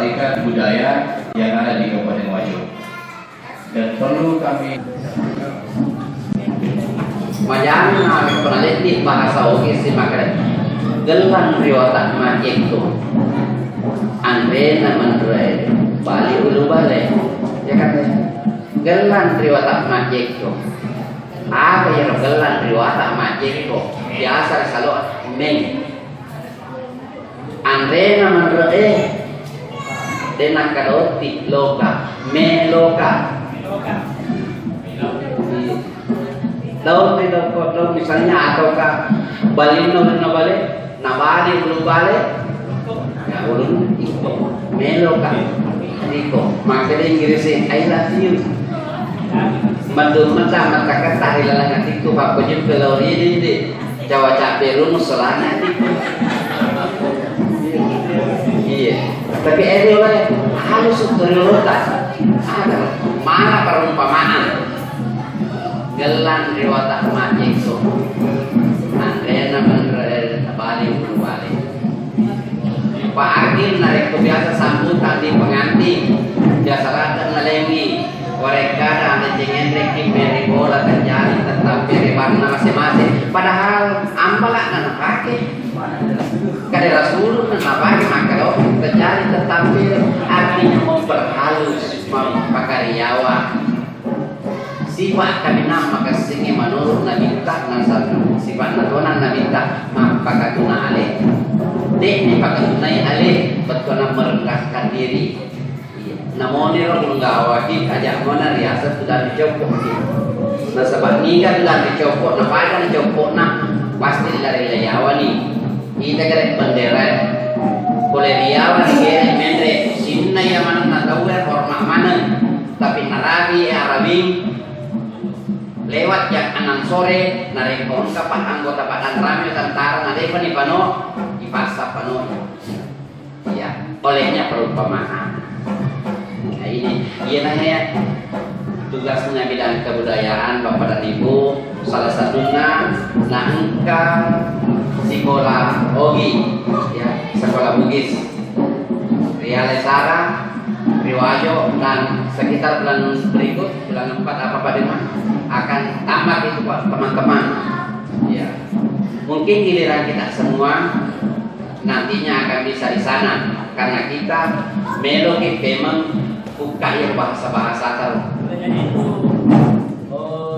melestarikan budaya yang ada di Kabupaten Wajo. Dan perlu kami Majang na penaliti bahasa oke si makanya gelang riwata majek tu andre na mandre bali ulu bale ya kata gelang riwata majek tu apa yang gelang riwata majek tu biasa selalu meng andre na mandre dena karoti loka me loka daun misalnya ataukah balino na balik nabali belum balik ya ulun iko melo kan iko makanya Inggrisnya I love you mandul mata kata hilang iko pak pojim kalau ini Jawa caberu musolana iko iya tapi ada oleh halus terlalu ada mana perumpamaan gelang riwata majek so andena menre balik balik Pak Agil narik biasa sambutan di pengantin biasa rata nalengi mereka dan cengen reki beri bola terjadi tetap beri warna masing-masing padahal ambalak nana pakai kada rasul nana pakai maka lo terjadi tetap artinya memperhalus memperkaryawan sifat kami nama kesingi menurut Nabi tak nasab sifat natonan Nabi tak maka katuna alih dek ni pakai alih betul merendahkan diri namun ni orang menggawati ajak mana riasa sudah dicopot nasabah ni kan sudah dicopot napa kan dicopot nak pasti dari layawani kita kira bendera boleh liawan kira mendre sinna yang mana tahu hormat mana tapi narabi arabi lewat yang 6 sore narikon kapan anggota badan rame tentara narikon di pano di pasar pano ya olehnya perumpamaan nah ini iya nanya tugasnya bidang kebudayaan Bapak dan Ibu salah satunya nangka sekolah Ogi ya sekolah Bugis Rialesara Riwajo dan sekitar bulan berikut bulan 4 apa pada akan tamat itu Pak teman-teman ya mungkin giliran kita semua nantinya akan bisa di sana karena kita meloki memang buka yang bahasa-bahasa tahu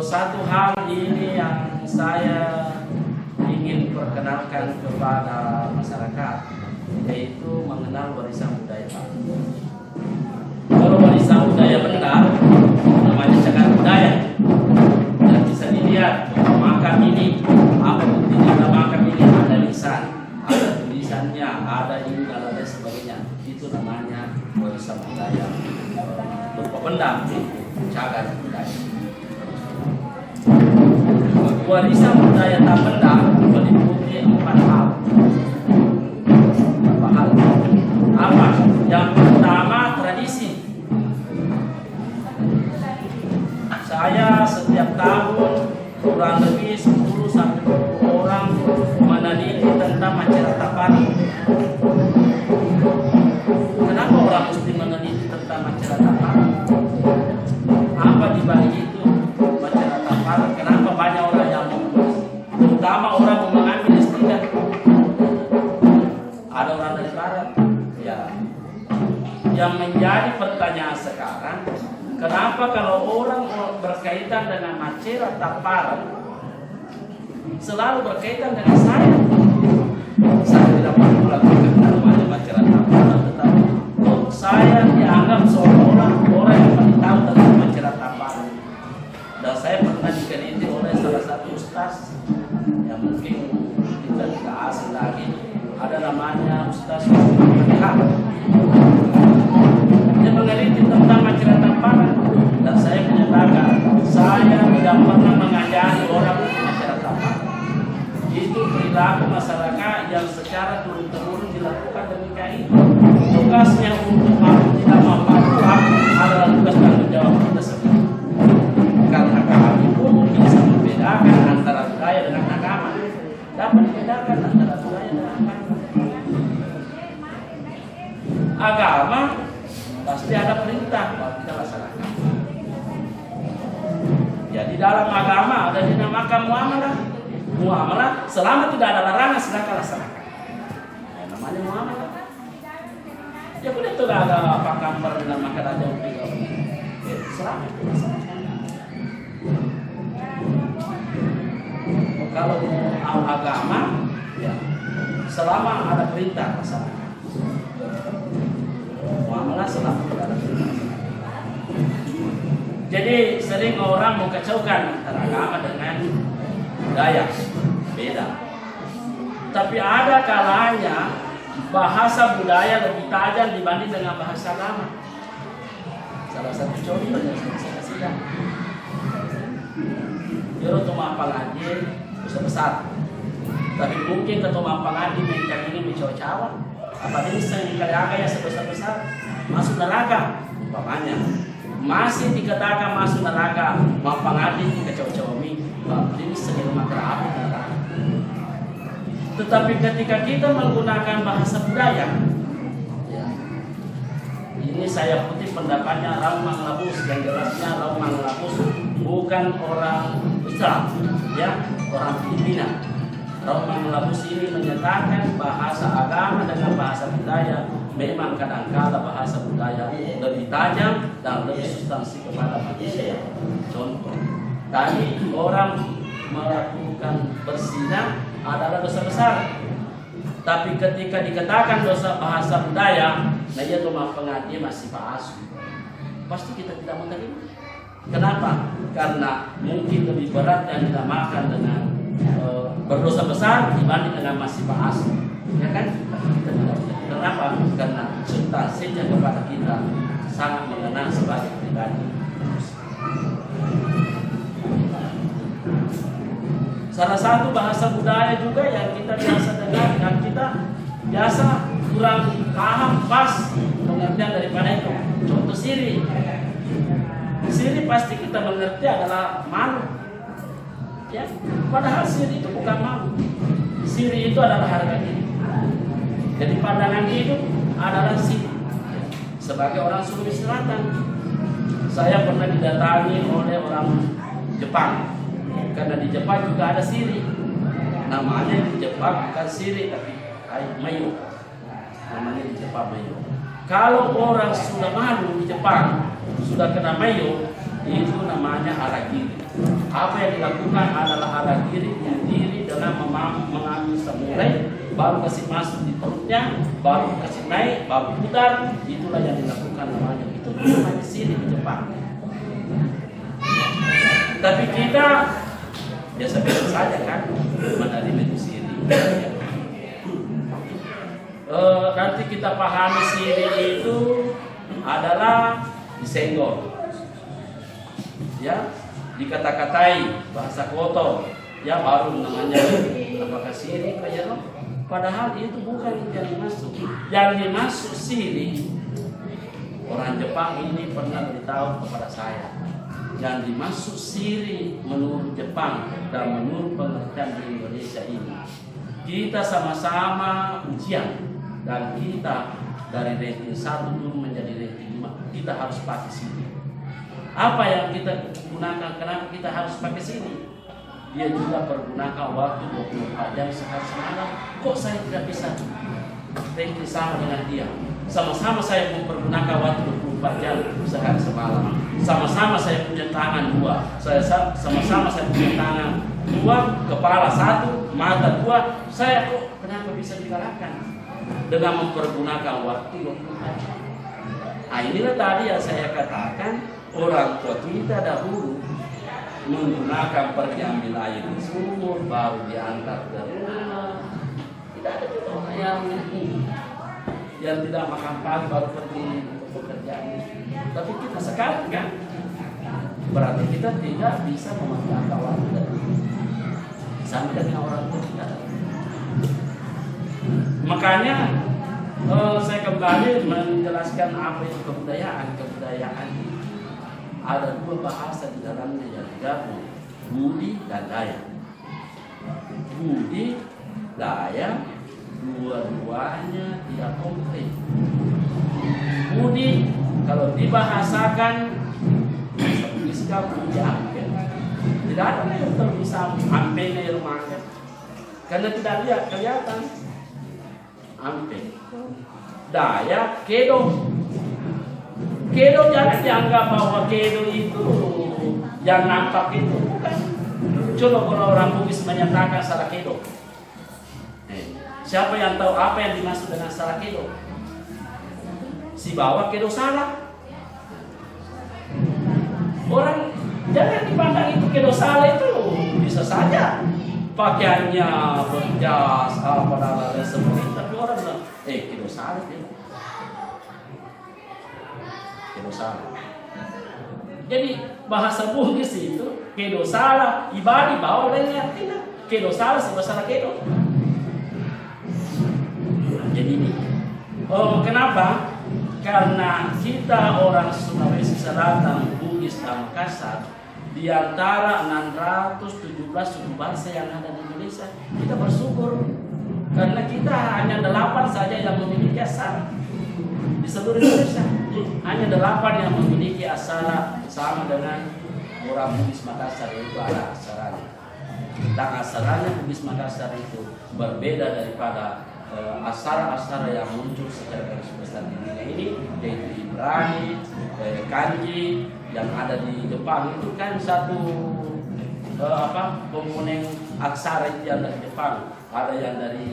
satu hal ini yang saya ingin perkenalkan kepada masyarakat yaitu mengenal warisan budaya Pak. Kalau warisan budaya benar namanya cagar budaya dan bisa dilihat makam ini apa buktinya makam ini ada lisan ada tulisannya ada ini dan lain sebagainya itu namanya warisan budaya berupa benda cagar budaya warisan budaya tak benda meliputi 4 hal apa yang pertama tradisi saya setiap tahun kurang lebih 10 sampai 20 orang meneliti tentang masyarakat Tapani. Kenapa orang mesti meneliti tentang masyarakat Tapani? Apa di balik itu masyarakat Tapani? Kenapa banyak orang yang menulis? Terutama orang yang mengambil S3. Ada orang dari barat. Ya. Yang menjadi pertanyaan sekarang, kenapa kalau orang berkaitan dengan masyarakat Tapani selalu berkaitan dengan saya? Saya tidak perlu melakukan namanya masyarakat Tapani, tetapi saya dianggap seolah-olah orang yang paling tahu tentang masyarakat Tapani. Dan saya pernah dikeniti oleh salah satu ustaz yang mungkin kita tidak asing lagi, ada namanya Ustaz Ilham. Dia meneliti tentang masyarakat Tapani dan saya menyatakan saya tidak pernah mengajari orang masyarakat Tapani. Itu perilaku masyarakat yang secara turun-temurun dilakukan demikian itu. Tugasnya untuk aku tidak membantu aku adalah tugas tanggung jawab kita sendiri. Karena kami pun bisa membedakan antara budaya dengan agama. Dapat membedakan antara budaya dengan agama. agama pasti ada perintah kalau kita laksanakan. Ya di dalam agama ada dinamakan muamalah. Muamalah selama tidak ada larangan silakan laksanakan. Ya, namanya muamalah. Ya boleh itu ada apakah dinamakan ada juga. Ya, selama itu laksanakan. Kalau agama ya selama ada perintah laksanakan. Muamalah selama tidak ada perintah. Jadi sering orang mengkacaukan antara agama dengan budaya, beda. Tapi ada kalanya bahasa budaya lebih tajam dibanding dengan bahasa agama. Salah satu contoh yang saya kasih. Jero tuma pangaji besar besar. Tapi mungkin ketua pangaji mereka ini mencawa-cawa. Apalagi yang kaya sebesar besar masuk neraka, umpamanya. Masih dikatakan masuk neraka, mempengaruhi dikacau-cau mi, ini sedang makan api neraka. Tetapi ketika kita menggunakan bahasa budaya, ya, ini saya kutip pendapatnya Raumang Labus, yang jelasnya Raumang Labus bukan orang Islam, ya, orang Filipina. Raumang Labus ini menyatakan bahasa agama dengan bahasa budaya memang kadang-kala bahasa budaya lebih tajam dan lebih substansi kepada manusia. Contoh, tadi orang melakukan berzina adalah dosa besar. Tapi ketika dikatakan dosa bahasa budaya, nah ia rumah pengaji masih palsu. Pasti kita tidak menerima. Kenapa? Karena mungkin lebih berat yang dinamakan dengan berdosa besar dibanding dengan masih palsu. Ya kan? Kita tidak. Kenapa? Karena substansinya kepada kita sangat mengenal sebagai pribadi. Salah satu bahasa budaya juga yang kita biasa dengar dan kita biasa kurang paham pas pengertian daripada itu. Contoh siri. Siri pasti kita mengerti adalah malu. Ya, padahal siri itu bukan malu. Siri itu adalah harga diri. Jadi pandangan hidup adalah siri. Sebagai orang Sulawesi Selatan, saya pernah didatangi oleh orang Jepang. Karena di Jepang juga ada siri. Namanya di Jepang bukan siri tapi mayo. Namanya di Jepang mayo. Kalau orang sudah malu di Jepang, sudah kena mayo, itu namanya haragiri. Apa yang dilakukan adalah haragiri, diri dengan mengambil samurai, baru kasih masuk di perutnya, baru kasih naik, baru putar, itulah yang dilakukan namanya. Itu namanya siri di Jepang. Tapi kita biasa-biasa saja kan menerima itu siri. Nanti kita pahami siri itu adalah disenggol, ya, dikata-katai, bahasa kotor, ya baru namanya apakah siri kayak no? Padahal itu bukan yang dimaksud. Yang dimaksud siri, orang Jepang ini pernah beritahu kepada saya. Yang dimaksud siri menurut Jepang dan menurut pengertian di Indonesia ini, kita sama-sama ujian dan kita dari rating 1 dulu menjadi rating 5, kita harus pakai siri. Apa yang kita gunakan? Kenapa kita harus pakai siri? Dia juga pergunakan waktu 24 jam sehari semalam. Kok saya tidak bisa rating sama dengan dia? Sama-sama saya mempergunakan waktu 24 jam sehari semalam. Sama-sama saya punya tangan 2. Sama-sama saya punya tangan 2, kepala 1, mata 2. Saya kok kenapa bisa dikalahkan? Dengan mempergunakan waktu 24 jam. Nah inilah tadi yang saya katakan, orang tua kita dahulu menggunakan pergi ambil air di sumur, baru diangkat ke rumah. Tidak ada juga orang yang tidak makan pagi baru pergi pekerjaan. Tapi kita sekarang kan, berarti kita tidak bisa memanfaatkan waktu dari sama dengan orang tua kita. Makanya saya kembali menjelaskan apa itu kebudayaan. Kebudayaan ada 2 bahasa di dalamnya yang digabung, budi dan daya. Budi, daya, dua-duanya tidak komplit. Budi kalau dibahasakan bisa puji ampe. Tidak ada yang bisa ampenya yang makan karena tidak lihat kelihatan ampe. Dayak kedo. Kedo jangan dianggap bahwa kedo itu yang nampak itu bukan. Coba kalau orang Bugis menyatakan salah kedo. Siapa yang tahu apa yang dimaksud dengan salah kedo? Si bawa kedo salah. Orang jangan dipandang itu kedo salah itu bisa saja pakaiannya berjas apa dan lain sebagainya, tapi orang bilang kedo salah kedo salah. Jadi bahasa Bugis itu kedo salah ibadah bawa lain artinya kedo salah sebesar kedo. Jadi ini kenapa? Karena kita orang Sulawesi Selatan, Bugis dan Makassar, di antara 617 suku bangsa yang ada di Indonesia, kita bersyukur karena kita hanya 8 saja yang memiliki aksara di seluruh Indonesia. Hanya 8 yang memiliki aksara sama dengan orang Bugis Makassar, itu ada aksaranya. Dan aksaranya Bugis Makassar itu berbeda daripada aksara-aksara yang muncul secara garis besar di dunia ini, yaitu Ibrani, Kanji yang ada di Jepang itu kan satu komponen aksara itu yang dari Jepang, ada yang dari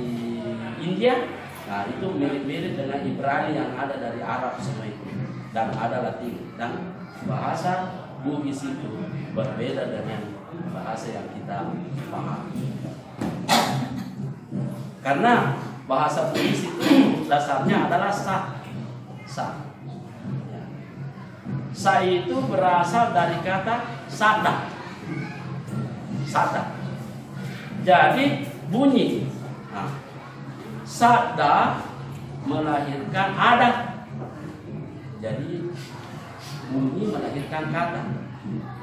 India. Nah itu mirip-mirip dengan Ibrani yang ada dari Arab semua itu, dan ada Latin. Dan bahasa Bugis itu berbeda dengan bahasa yang kita pahami. Karena bahasa Bugis itu dasarnya adalah sa. Sa itu berasal dari kata sada. Jadi bunyi. Nah, sada melahirkan ada. Jadi bunyi melahirkan kata.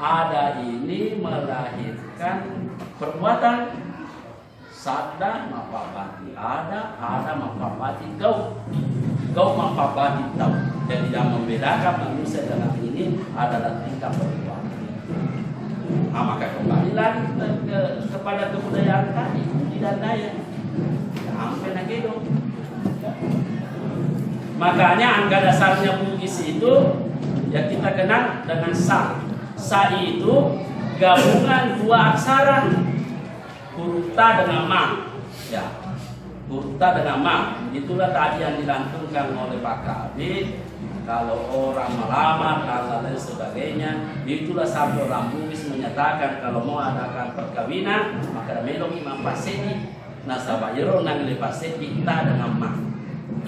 Ada ini melahirkan perbuatan. Sada mapabati ada mapabati kau mapabati tahu. Jadi yang membedakan manusia dalam ini adalah tingkah perbuatan. Nah, maka kembali lagi kepada kebudayaan tadi, Budi dan Dayak. Sampai nagedo. Makanya angka dasarnya Bugis itu yang kita kenal dengan sa. Sa itu gabungan dua aksara. Huruf ta dengan ma, ya. Huruf ta dengan ma, itulah tadi yang dilantunkan oleh Pak Kabit. Kalau orang melamar dan lain sebagainya, itulah satu orang Bugis menyatakan kalau mau adakan perkawinan maka melok imam pasedi, nasabayro nang lepasedi ta dengan ma.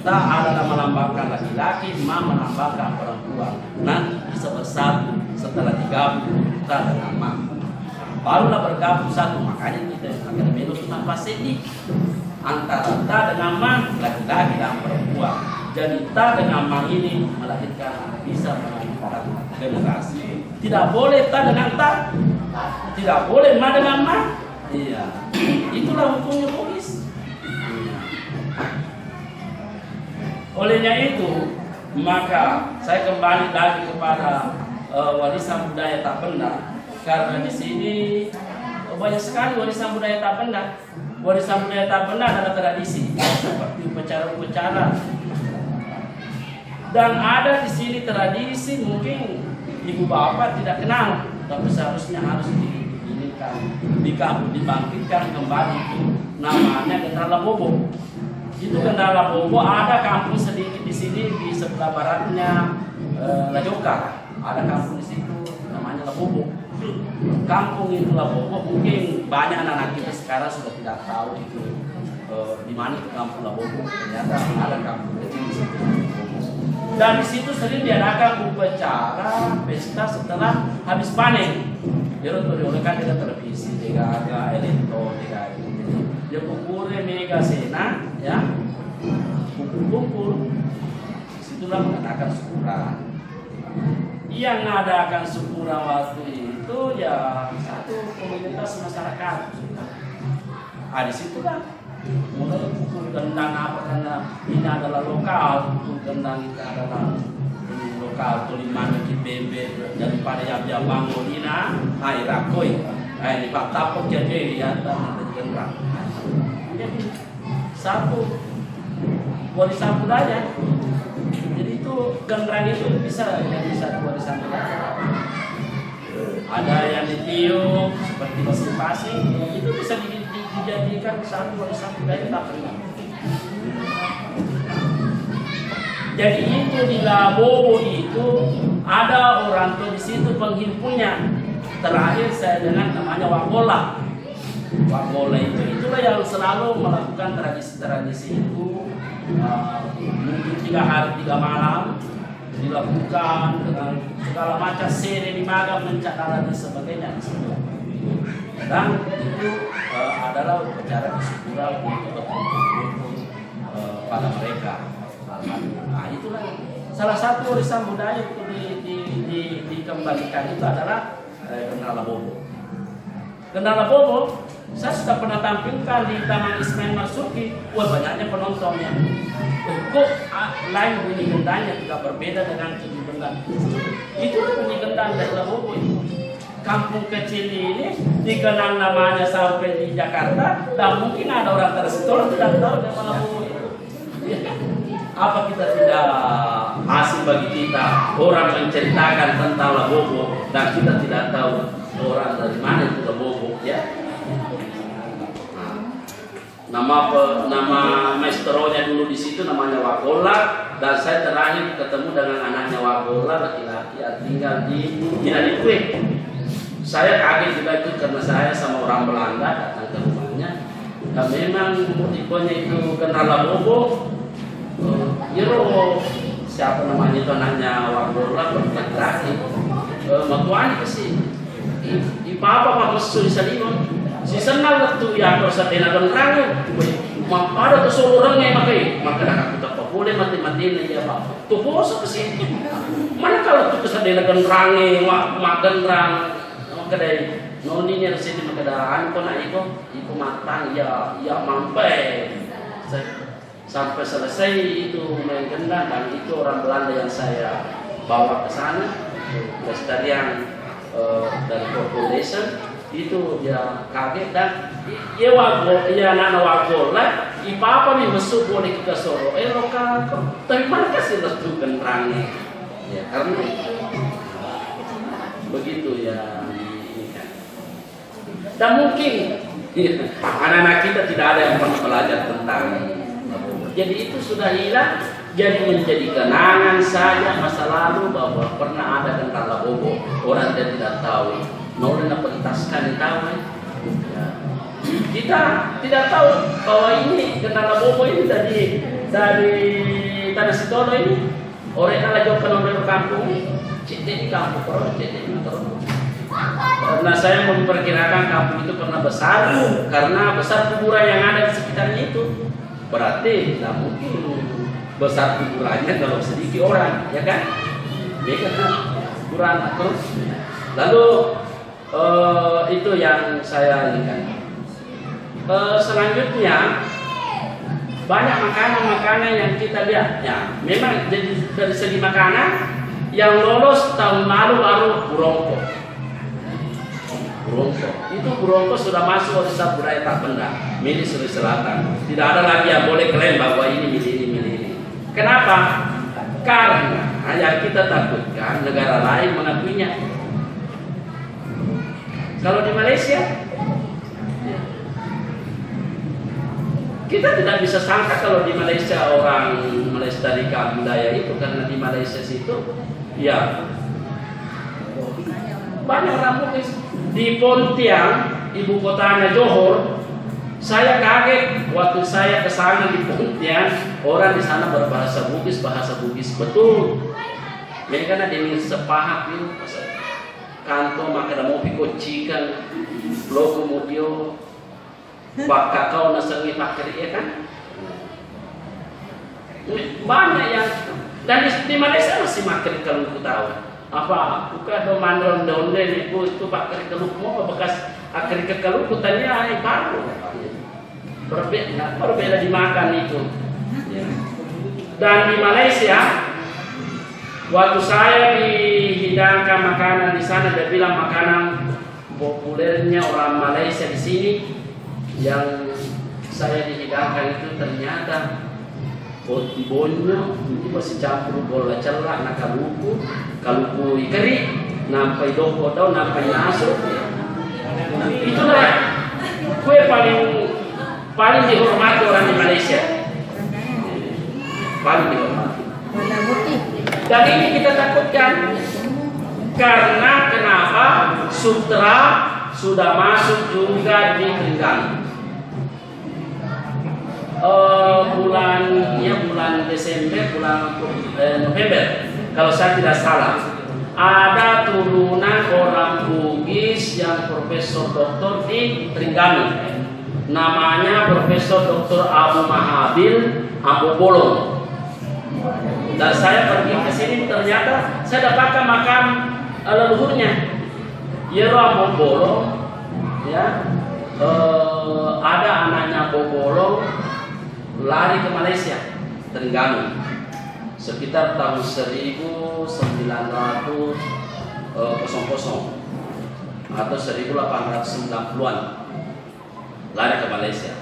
Ta adalah melambangkan laki-laki, ma melambangkan perempuan. Nanti bisa bersatu setelah digabung ta dengan ma. Barulah bergabung satu, makanya kita akan melok imam pasedi antara ta dengan ma, laki-laki dan perempuan. Jadi ta dengan ma ini melahirkan bisa melahirkan generasi. Tidak boleh ta dengan ta, tidak boleh ma dengan ma. Iya, itulah hukumnya Bugis. Iya. Olehnya itu, maka saya kembali lagi kepada warisan budaya tak benda. Karena di sini banyak sekali warisan budaya tak benda. Warisan budaya tak benda adalah tradisi seperti upacara-upacara. Dan ada di sini tradisi mungkin ibu bapak tidak kenal, tapi seharusnya harus dibangkitkan kembali itu namanya Kendala Bobo. Itu Kendala Bobo ada kampung sedikit di sini di sebelah baratnya Lajoka. Ada kampung di situ namanya Labobo. Kampung itu Labobo mungkin banyak anak-anak kita sekarang sudah tidak tahu itu di mana itu kampung Labobo. Ternyata ada kampung kecil di situ. Dan di situ sering diadakan upacara pesta setelah habis panen. Dia diolehkan dengan televisi, dengan elektro, dengan ini. Dia pukul mega sena, ya, kumpul. Disitulah mengadakan syukuran. Yang mengadakan syukuran waktu itu ya satu komunitas masyarakat. Di situlah mulai pukul gendang apa karena ini adalah lokal, pukul gendang itu adalah lokal tuliman di bembe daripada yang dia bangun ini air rakoi ini pak tapok jadi ya dan gendang. Jadi satu warisan budaya. Jadi itu gendang itu bisa jadi satu warisan budaya. Ada yang ditiup seperti pasing-pasing itu bisa dijadikan satu warisan budaya tak pernah. Jadi itu di Labobo itu ada orang tua di situ penghimpunnya. Terakhir saya dengar namanya Wagola. Wagola itulah yang selalu melakukan tradisi-tradisi itu. Mungkin 3 hari 3 malam dilakukan dengan segala macam seri di maga mencakar dan sebagainya. Dan itu adalah upacara kesyukuran untuk pada mereka. Nah, itulah salah satu warisan budaya untuk dikembalikan itu adalah Gendang Labobo. Gendang Labobo saya sudah pernah tampilkan di Taman Ismail Marzuki. Wah, banyaknya penontonnya. Kok lain bunyi gendangnya tidak berbeda dengan bunyi gendang. Itulah bunyi gendang dari Labobo itu. Kampung kecil ini dikenal namanya sampai di Jakarta, dan mungkin ada orang tersebut tidak tahu dari Labobo itu. Apa kita tidak asing bagi kita orang menceritakan tentang Labobo dan kita tidak tahu orang dari mana itu Labobo, ya? Nama maestronya dulu di situ namanya Wagola, dan saya terakhir ketemu dengan anaknya Wagola laki-laki yang tinggal di Adikwe. Saya kaget juga itu karena saya sama orang Belanda datang ke rumahnya, dan memang tipenya itu kenal Labobo. Yero siapa namanya itu anaknya Wagola berlaki-laki. Matuani kesini. Di papa pak musuh di Salimon. Si senang waktu yang kau sadena gendang, ada tu seorang yang maka nak kita boleh mati-mati ni dia pak. Tu bosan kesini. Mana kalau tu sadena gendang, mak gendang, kedai noninya sini makadaan kau nak ikut matang ya mampai. Sampai selesai itu main gendang, dan itu orang Belanda yang saya bawa ke sana, pelestarian dari population. Itu dia kaget dan ya anak Wagola ipapa nih masuk boleh kita soro lokal tapi mana kasih restu gendangnya ya karena begitu ya ini kan. Dan mungkin anak-anak kita tidak ada yang pernah belajar tentang Labobo, jadi itu sudah hilang, jadi menjadi kenangan saja masa lalu bahwa pernah ada tentang Labobo, orang tidak tahu. Nolnya pentaskan tahu ya. Kita tidak tahu bahwa ini Gendang Labobo ini dari Tanah Sitono ini orang yang lagi ke kampung cete di kampung orang cete di motor. Karena saya memperkirakan kampung itu pernah besar karena besar kuburan yang ada di sekitarnya itu, berarti tidak mungkin besar kuburannya kalau sedikit orang, ya kan? Ya kan kuburan terus. Lalu itu yang saya lihat. Selanjutnya banyak makanan-makanan yang kita lihat. Ya, memang dari segi makanan yang lolos tahun lalu baru burongko. Itu burongko sudah masuk warisan budaya tak benda milik Sulawesi Selatan. Tidak ada lagi yang boleh klaim bahwa ini milik ini. Kenapa? Karena yang kita takutkan negara lain mengakuinya. Kalau di Malaysia, kita tidak bisa sangka kalau di Malaysia orang melestarikan budaya itu, karena di Malaysia situ, ya banyak orang Bugis. Di Pontian, ibu kotanya Johor, saya kaget waktu saya ke sana di Pontian, orang di sana berbahasa Bugis, betul. Mereka ada dengan sepahak itu. Kanto maka mau pikocikan lo kemudian bak kau nasangi pakai ya kan banyak yang dan di Malaysia masih makan kalau aku tahu apa bukan do mandron donde itu pakai kalau mau bekas akhir ke kalau kutannya baru berbeda dimakan itu. Dan di Malaysia, waktu saya dihidangkan makanan di sana, dia bilang makanan populernya orang Malaysia di sini yang saya dihidangkan itu ternyata bonyo itu masih campur bola celak, nak kaluku ikari, nampai doko daun, nampai naso. Itulah kue paling dihormati orang di Malaysia, paling dihormati. Dan ini kita takutkan karena kenapa? Sutra sudah masuk juga di Terengganu. Bulan Desember, bulan November, kalau saya tidak salah, ada turunan orang Bugis yang profesor doktor di Terengganu. Namanya Profesor Dr. Abu Mahabil Abu Bolong. Dan saya pergi ke sini, ternyata saya dapatkan makam leluhurnya. Yero Abu Bolong, ya, ada anaknya Abu Bolong lari ke Malaysia, Terengganu, sekitar tahun 1900 atau 1890-an, lari ke Malaysia.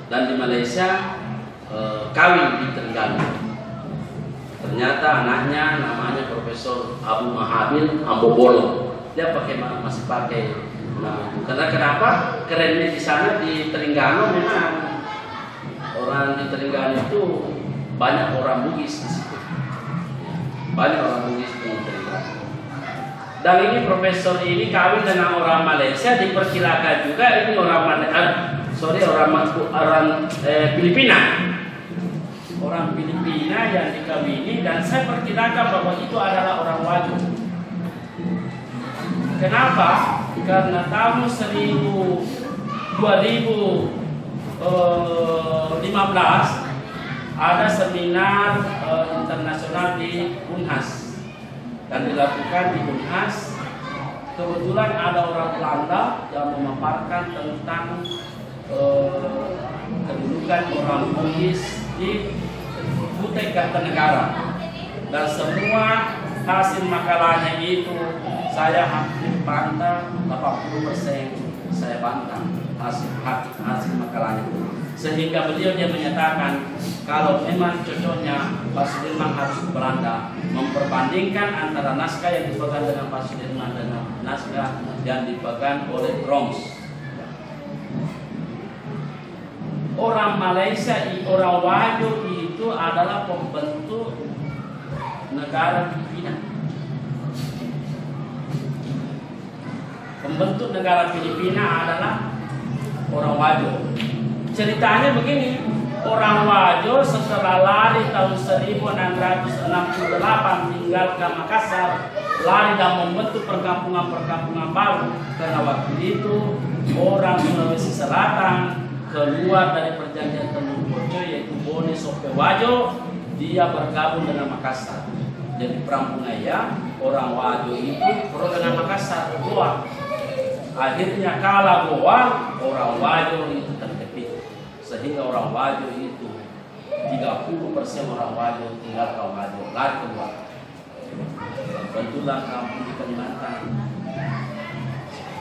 Dan di Malaysia kawin di Terengganu. Ternyata anaknya namanya Profesor Abu Mahabil Abu Bolong. Dia masih pakai nama itu. Karena kenapa? Kerennya di sana di Terengganu, memang orang di Terengganu itu banyak orang Bugis di situ. Banyak orang Bugis di Terengganu. Dan ini profesor ini kawin dengan orang Malaysia, diperkirakan juga ini orang Filipina. Orang Filipina yang dikawini, dan saya perkirakan bahwa itu adalah orang Waju. Kenapa? Karena tahun 2015 ada seminar internasional di Unhas, dan dilakukan di Unhas. Kebetulan ada orang Belanda yang memaparkan tentang kedudukan orang Bugis di Kutai Kartanegara, dan semua hasil makalahnya itu saya hampir bantah, 80% saya bantah hasil makalahnya itu. Sehingga beliau dia menyatakan kalau memang cocoknya Pak Sudirman harus ke Belanda, memperbandingkan antara naskah yang dipegang dengan Pak Sudirman dengan naskah yang dipegang oleh Roms. Orang Malaysia, orang Waju itu adalah pembentuk negara Filipina. Pembentuk negara Filipina adalah orang Waju. Ceritanya begini, orang Waju setelah lari tahun 1668 tinggalkan Makassar, lari dan membentuk perkampungan-perkampungan baru. Karena waktu itu orang Sulawesi Selatan keluar dari perjanjian Teluk Bojo, yaitu Bone Sope Wajo, dia bergabung dengan Makassar. Jadi perang Punaya, orang Wajo itu pro dengan Makassar, Goa. Akhirnya kalah Goa, orang Wajo itu terjepit. Sehingga orang Wajo itu 30% orang Wajo tinggalkan Wajo, lari keluar. Bentuklah kampung di Kalimantan,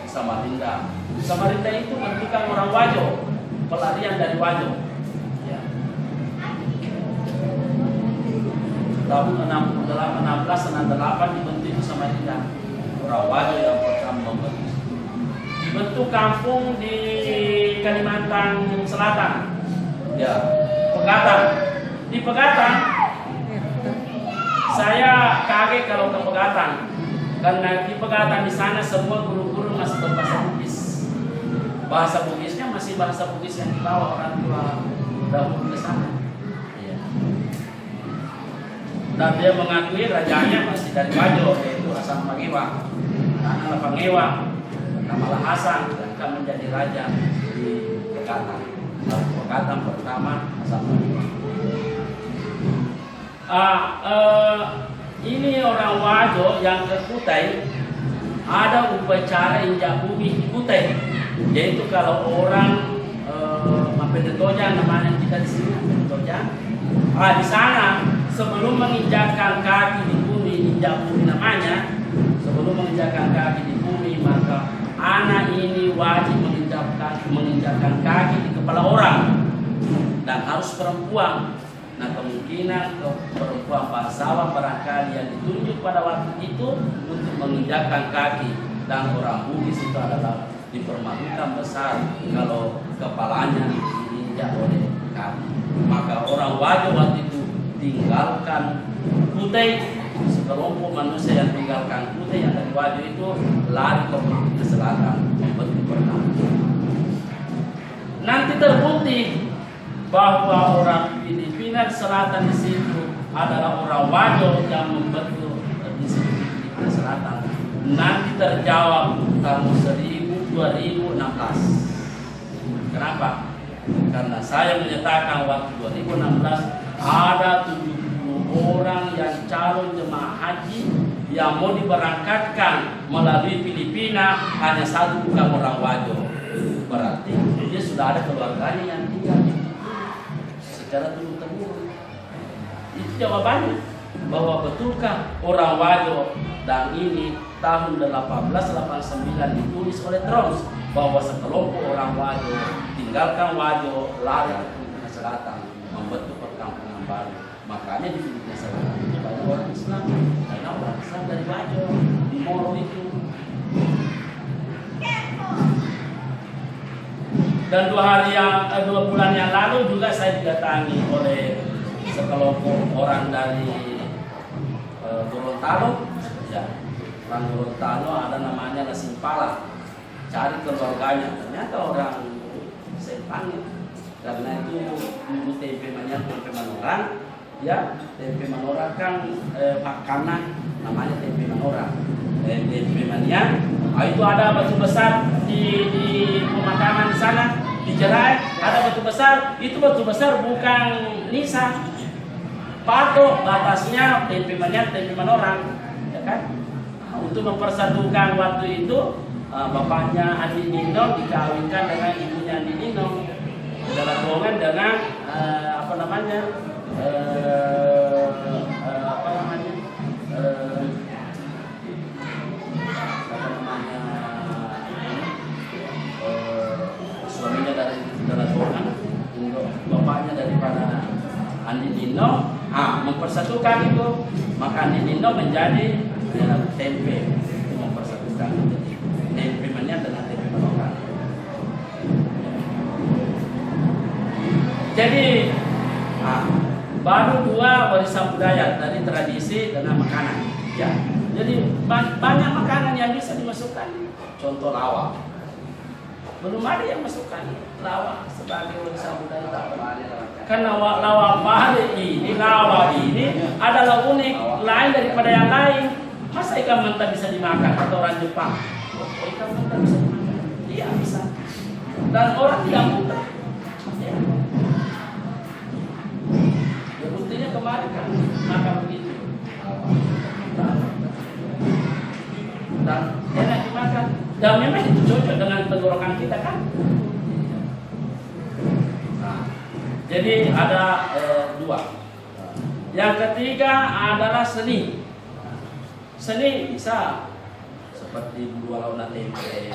Samarinda. Samarinda itu bentukan orang Wajo, pelarian dari Wajo. Ya. Tahun 1668 dibentuk Samarinda, orang Wajo yang pertama membentuk. Dibentuk kampung di Kalimantan Selatan, ya, Pegatan. Di Pegatan, saya kaget kalau ke Pegatan, karena di Pegatan di sana semua guru-guru masih berbahasa Bugis. Bahasa Bugisnya masih bahasa Bugis yang dibawa orang tua dahulu ke sana. Ya. Dan dia mengakui rajanya masih dari Wajo, yaitu Hasan Pangewa. Anak Pangewa, nama Hasan, akan menjadi raja di Pegatan. Pegatan pertama Hasan Pangewa. Ini orang Wajo yang ke Kutai, ada upacara injak bumi di Kutai, yaitu kalau orang Pendetojan namanya kita di sini Pendetojan. Di sana sebelum menginjakkan kaki di bumi, injak bumi namanya, sebelum menginjakkan kaki di bumi, maka anak ini wajib menginjakkan kaki di kepala orang, dan harus perempuan. Nah, kemungkinan perempuan bangsawan barangkali yang ditunjuk pada waktu itu untuk menginjakkan kaki, dan orang Bugis itu adalah dipermalukan besar kalau kepalanya diinjak oleh kaki. Maka orang Wajo waktu itu tinggalkan Kutai, sekelompok manusia yang tinggalkan Kutai yang dari Wajo itu lari ke selatan membentuk pertahanan. Nanti terbukti bahwa orang Filipina Selatan di situ adalah orang Wajo yang membentuk di situ Filipina Selatan. Nanti terjawab tahun 2016. Kenapa? Karena saya menyatakan waktu 2016 ada 70 orang yang calon jemaah haji yang mau diberangkatkan melalui Filipina, hanya satu bukan orang Wajo. Berarti dia sudah ada keluarganya yang tinggal secara turun-temurun. Itu jawabannya, bahwa betulkah orang Wajo, dan ini tahun 1889 ditulis oleh Tromsø bahwa sekelompok orang Wajo tinggalkan Wajo lari ke Filipina Selatan membentuk perkampungan baru. Makanya di Filipina Selatan itu banyak orang Islam, karena orang Islam dari Wajo di Moro itu. Dan 2 bulan yang lalu juga saya didatangi oleh sekelompok orang dari Gorontalo. Ya, orang Gorontalo ada namanya Lasimpala. Cari keluarganya, ternyata orang saya panggil. Karena itu dulu tempe Manoran, ya tempe Manoran kan makanan namanya tempe Manoran. Tempe Mania, itu ada batu besar di pemakaman di sana, di Jerai ada batu besar. Itu batu besar bukan nisan, patok batasnya tempe Mania, tempe Manoran, ya kan? Untuk mempersatukan waktu itu bapaknya Andi Nino dikawinkan dengan ibunya Andi Nino dalam hubungan dengan apa namanya suaminya dari hubungan bapaknya daripada Andi Nino mempersatukan itu, maka Andi Nino menjadi tempe itu mempersatukan tempe Mania dengan tempe Manoran. Jadi baru 2 warisan budaya dari tradisi dengan makanan. Ya, jadi banyak makanan yang bisa dimasukkan. Contoh lawak, belum ada yang masukkan lawak sebagai warisan budaya. Karena lawak ini adalah unik, lain daripada yang lain. Masa ikan mentah bisa dimakan atau orang Jepang? Ikan mentah bisa dimakan? Iya bisa. Dan orang tidak muntah. Ya. Ya buktinya kemarin kan makan begitu. Dan enak dimakan. Dan memang itu cocok dengan tenggorokan kita kan. Nah, jadi ada 2. Yang ketiga adalah seni. Seni bisa seperti bulu launa tempe.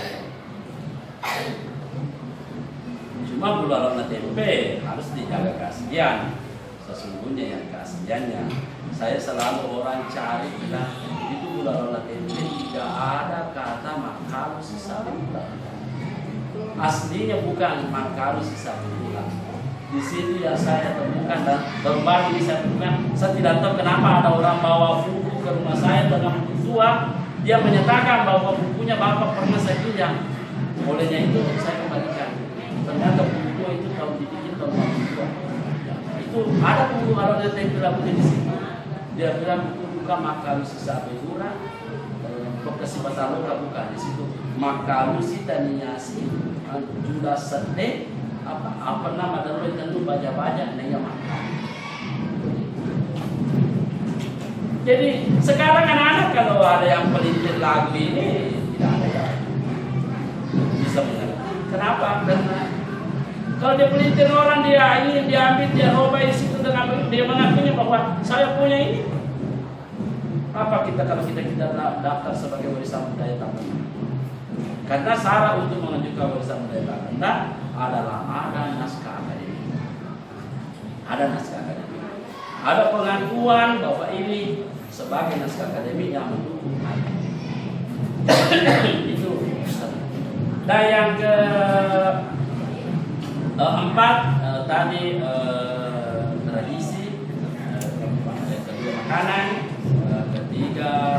Cuma bulu launa tempe harus dijaga keaslian. Sesungguhnya yang keasliannya, saya selalu orang cari bilang itu bulu launa tempe tidak ada kata makalu sisa bulan. Aslinya bukan makalu sisa bulan. Di sini yang saya temukan dan baru bisa temukan, saya tidak tahu kenapa ada orang bawa buku ke rumah saya dengan buku tua. Dia menyatakan bahwa bukunya bapak pernah saya pinjam. Olehnya itu saya kembalikan. Ternyata buku tua itu kalau dibikin tahun 2002. Itu ada buku kalau dia tempel di situ. Dia bilang buku bukan makalu sisa beura, bekasi bataloka bukan di situ. Makalu si taniasi, juda sete. Apa nama dan tentu baca-baca nanya makan. Jadi sekarang anak-anak kalau ada yang pelintir lagu ini tidak ada yang bisa mengerti. Kenapa? Karena Kalau dia pelintir orang, dia ini diambil, dia robah di situ dengan dia mengakuinya bahwa saya punya ini. Apa kita kalau kita daftar sebagai warisan budaya tak benda? Karena syarat untuk mengajukan warisan budaya tak benda adalah ada naskah akademik. Ada naskah akademik. Ada pengakuan bahwa ini sebagai naskah akademik yang mendukung itu. Dan yang keempat tadi tradisi, kedua makanan, ketiga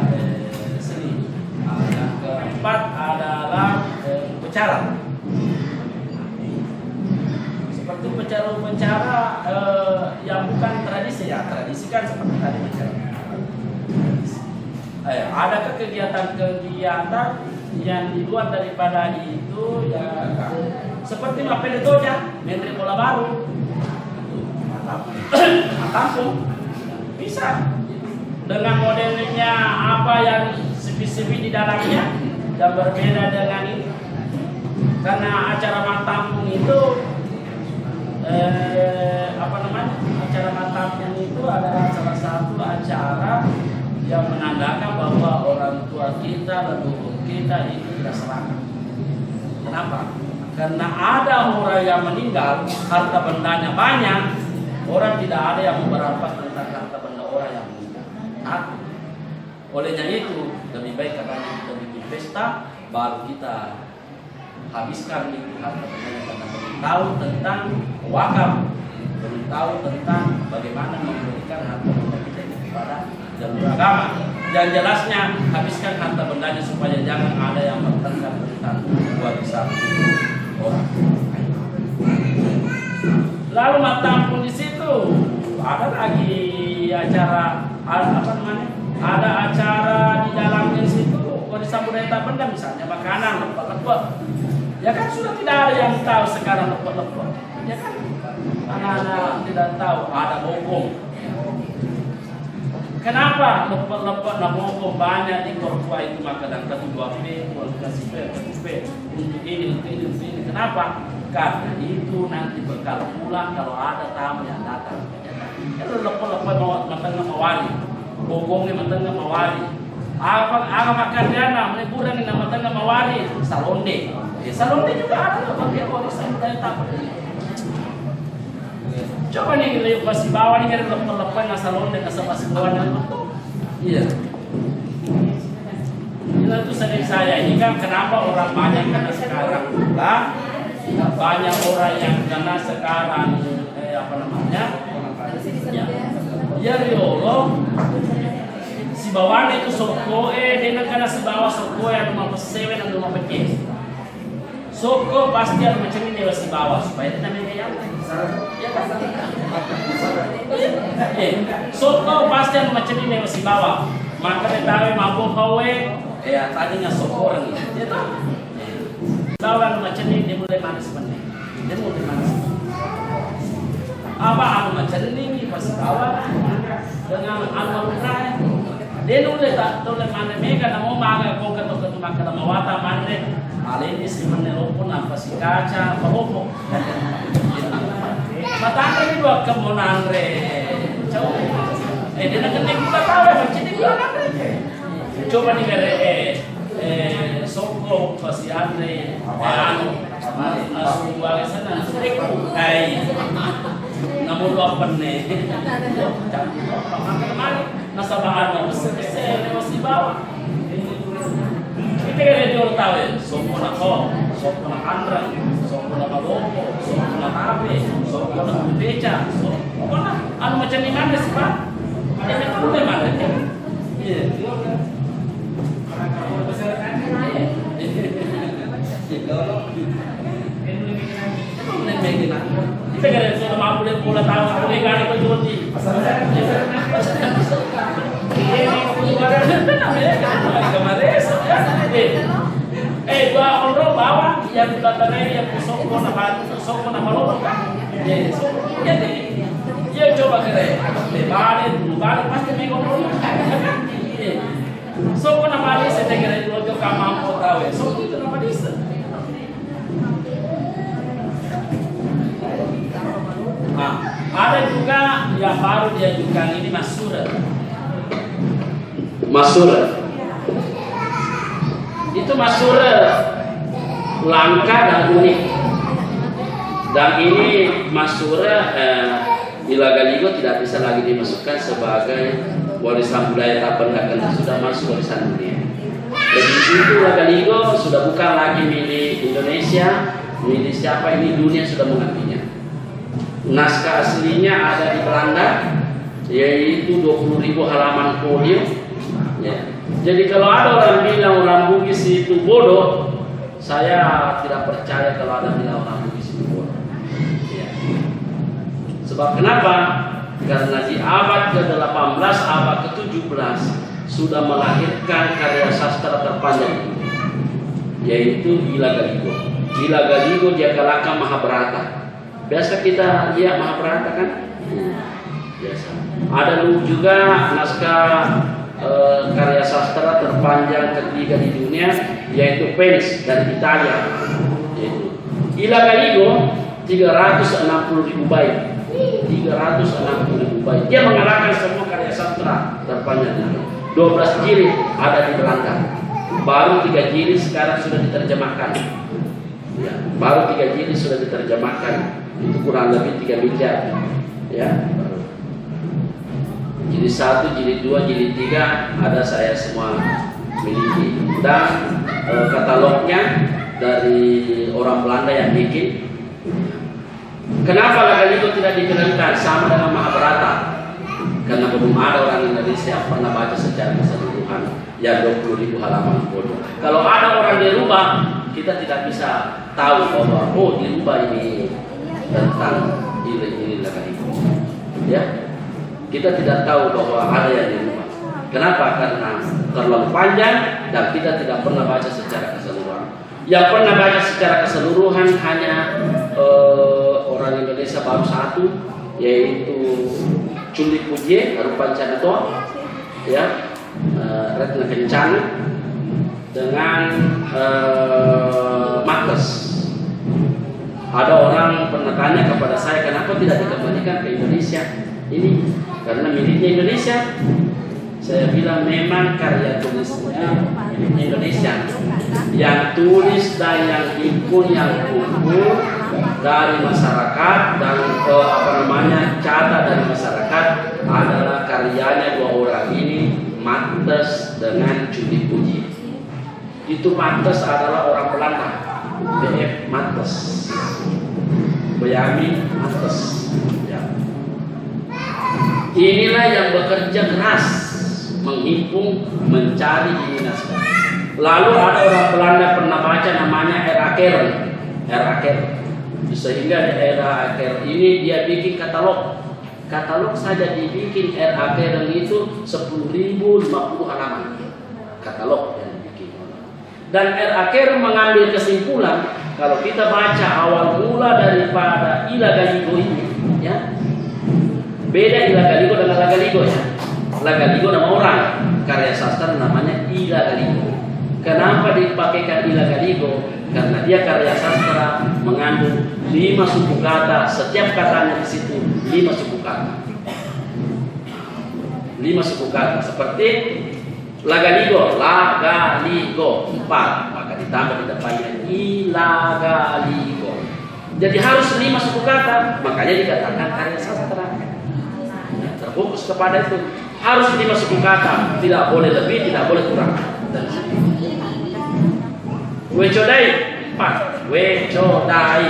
seni. Yang keempat adalah upacara. Seperti upacara yang bukan tradisi ya, tradisi kan seperti tadi upacara. Adakah kegiatan-kegiatan yang di luar daripada itu ya seperti Mapel Toja, Menteri Bola Baru, Tampung bisa dengan modelnya apa yang spesifik di dalamnya dan berbeda dengan ini. Karena acara Matampung itu acara Matampung itu adalah salah satu acara yang menandakan bahwa orang tua kita, leluhur kita itu tidak serakah. Kenapa? Karena ada orang yang meninggal, harta bendanya banyak, orang tidak ada yang memberantas tentang harta benda orang yang meninggal. Takut. Olehnya itu, lebih baik katanya kita bikin pesta, baru kita habiskan itu harta bendanya karena belum tahu tentang wakaf, belum tahu tentang bagaimana memberikan harta benda kita itu kepada jalur agama. Dan jelasnya habiskan harta bendanya supaya jangan ada yang bertengkar tentang warisan orang. Lalu Matampung di situ ada lagi acara ada acara di dalamnya situ warisan budaya tak benda, misalnya makanan lepot-lepot. Ya kan sudah tidak ada yang tahu sekarang lepot-lepot. Ya kan anak-anak tidak tahu ada bokong. Kenapa lepot-lepot dan bokong banyak di Papua itu maka dan kedua-dua kualifikasi P untuk ini. Kenapa? Karena itu nanti bekal pulang kalau ada tamu yang datang. Itu lepot-lepot matangnya mawali, bokongnya matangnya mawali. Apa makan dia nak meliburan ini matangnya mawali, salonde. Salonde juga ada pakai warisan budaya tak benda. Coba nih masih bawah nih kan lepot-lepot na salonde masih bawah nih. Iya. Itu sering saya ini kan kenapa orang banyak karena sekarang pula banyak orang yang karena sekarang ya riolo si bawah itu soko dengan karena si bawah soko yang rumah pesewe dan rumah pecah soko pasti ada macam ini si bawah supaya tidak menggayang soko pasti ada macam ini si bawah maka ditawe mampu kawe tadinya soko orang ini bawah macam ini dia mulai manis benih dia mulai manis apa macam ini pas bawah dengan almarhumah dia nulis tak tulis mana mereka nama maga kau ketuk makan nama wata mana alih si menelpon apa si kaca bahoko matang ini dua kemonan re jauh dia nak kena kita tahu macam ini coba nih kere soko pasti Andre asuh wali sana sureku namun apa nih nasabahan besar masih bawah kita kan jual tahu ya soko nak soko nak Andre soko nak Maloko soko nak Tabe soko nak Beca soko nak anu macam ni mana sih pak ini kan udah mana iya kita kan sudah mampu dan bola tahu boleh kali itu jundi. Dua orang bawa yang belakangnya yang soko nama lo kan? Jadi dia coba keren. Balik pasti mengomong. Soko nama dia saya kira itu untuk kamu tahu. Soko itu nama dia. yang baru diajukan ini Masura. Masura. Itu Masura langka dan unik. Dan ini Masura Ilagaligo tidak bisa lagi dimasukkan sebagai warisan budaya tak benda karena sudah masuk warisan dunia. Jadi itu Ilagaligo sudah bukan lagi milik Indonesia, milik siapa ini, dunia sudah mengambilnya. Naskah aslinya ada di Belanda, yaitu 20.000 halaman folio. Ya. Jadi kalau ada orang bilang orang Bugis itu bodoh, saya tidak percaya kalau ada bilang orang Bugis itu bodoh. Ya. Sebab kenapa? Karena di abad ke-18, abad ke-17 sudah melahirkan karya sastra terpanjang, yaitu Ilagaligo. Ilagaligo dia kalahkan Mahabharata. Biasa kita lihat Mahabharata kan? Biasa. Ada juga naskah karya sastra terpanjang ketiga di dunia, yaitu Venice dari Italia. Yaitu Ilagaligo 360.000 bait. 360.000 bait. Dia mengalahkan semua karya sastra terpanjang. 12 jilid ada di Belanda. Baru 3 jilid sekarang sudah diterjemahkan. Ya, baru 3 jilid sudah diterjemahkan. Itu kurang lebih 3 miliar. Ya. Jilid 1, jilid 2, jilid 3 ada saya semua miliki. Dan katalognya dari orang Belanda yang bikin. Kenapa Ilagaligo tidak dikenalkan sama dengan Mahabharata? Karena belum ada orang Indonesia yang pernah baca secara keseluruhan yang 20.000 halaman folio. Kalau ada orang dirubah, kita tidak bisa tahu bahwa oh dirubah ini tentang ini Ilagaligo. Ya, kita tidak tahu bahwa ada yang dirubah. Kenapa? Karena terlalu panjang dan kita tidak pernah baca secara keseluruhan. Yang pernah baca secara keseluruhan hanya orang Indonesia baru satu, yaitu Culi Pujie, Rupancana Toa, ya, Retna Kencana dengan Marcus. Ada orang pernah tanya kepada saya, kenapa tidak dikembalikan ke Indonesia? Ini karena miliknya Indonesia. Saya bilang memang karya tulisnya miliknya Indonesia. Yang tulis dan yang himpun, yang kumpul dari masyarakat dan catat dari masyarakat adalah karyanya dua orang ini, Marcus dengan Culi Pujie. Itu Marcus adalah orang Belanda, B.F. Marcus, Benyamin Marcus. Ya. Inilah yang bekerja keras menghimpun, mencari ini naskah. Lalu ada orang Belanda pernah baca namanya R. Aker. Sehingga di R. Aker ini dia bikin katalog. Katalog saja dibikin R. Aker itu 10.050 halaman. Katalog yang dibikin. Dan R. Aker mengambil kesimpulan kalau kita baca awal mula daripada Ilagaligo ini, ya. Beda Ilagaligo dengan Lagaligo ya. Lagaligo nama orang, karya sastra namanya Ilagaligo. Kenapa dipakaikan Ilagaligo? Karena dia karya sastra mengandung 5 suku kata, setiap katanya di situ 5 suku kata. 5 suku kata seperti Lagaligo 4, maka ditambah di depannya Ilagaligo. Jadi harus 5 suku kata, makanya dikatakan karya sastra. Nah, terfokus kepada itu. Harus 5 suku kata, tidak boleh lebih, tidak boleh kurang. Wecodai 4, wecodai,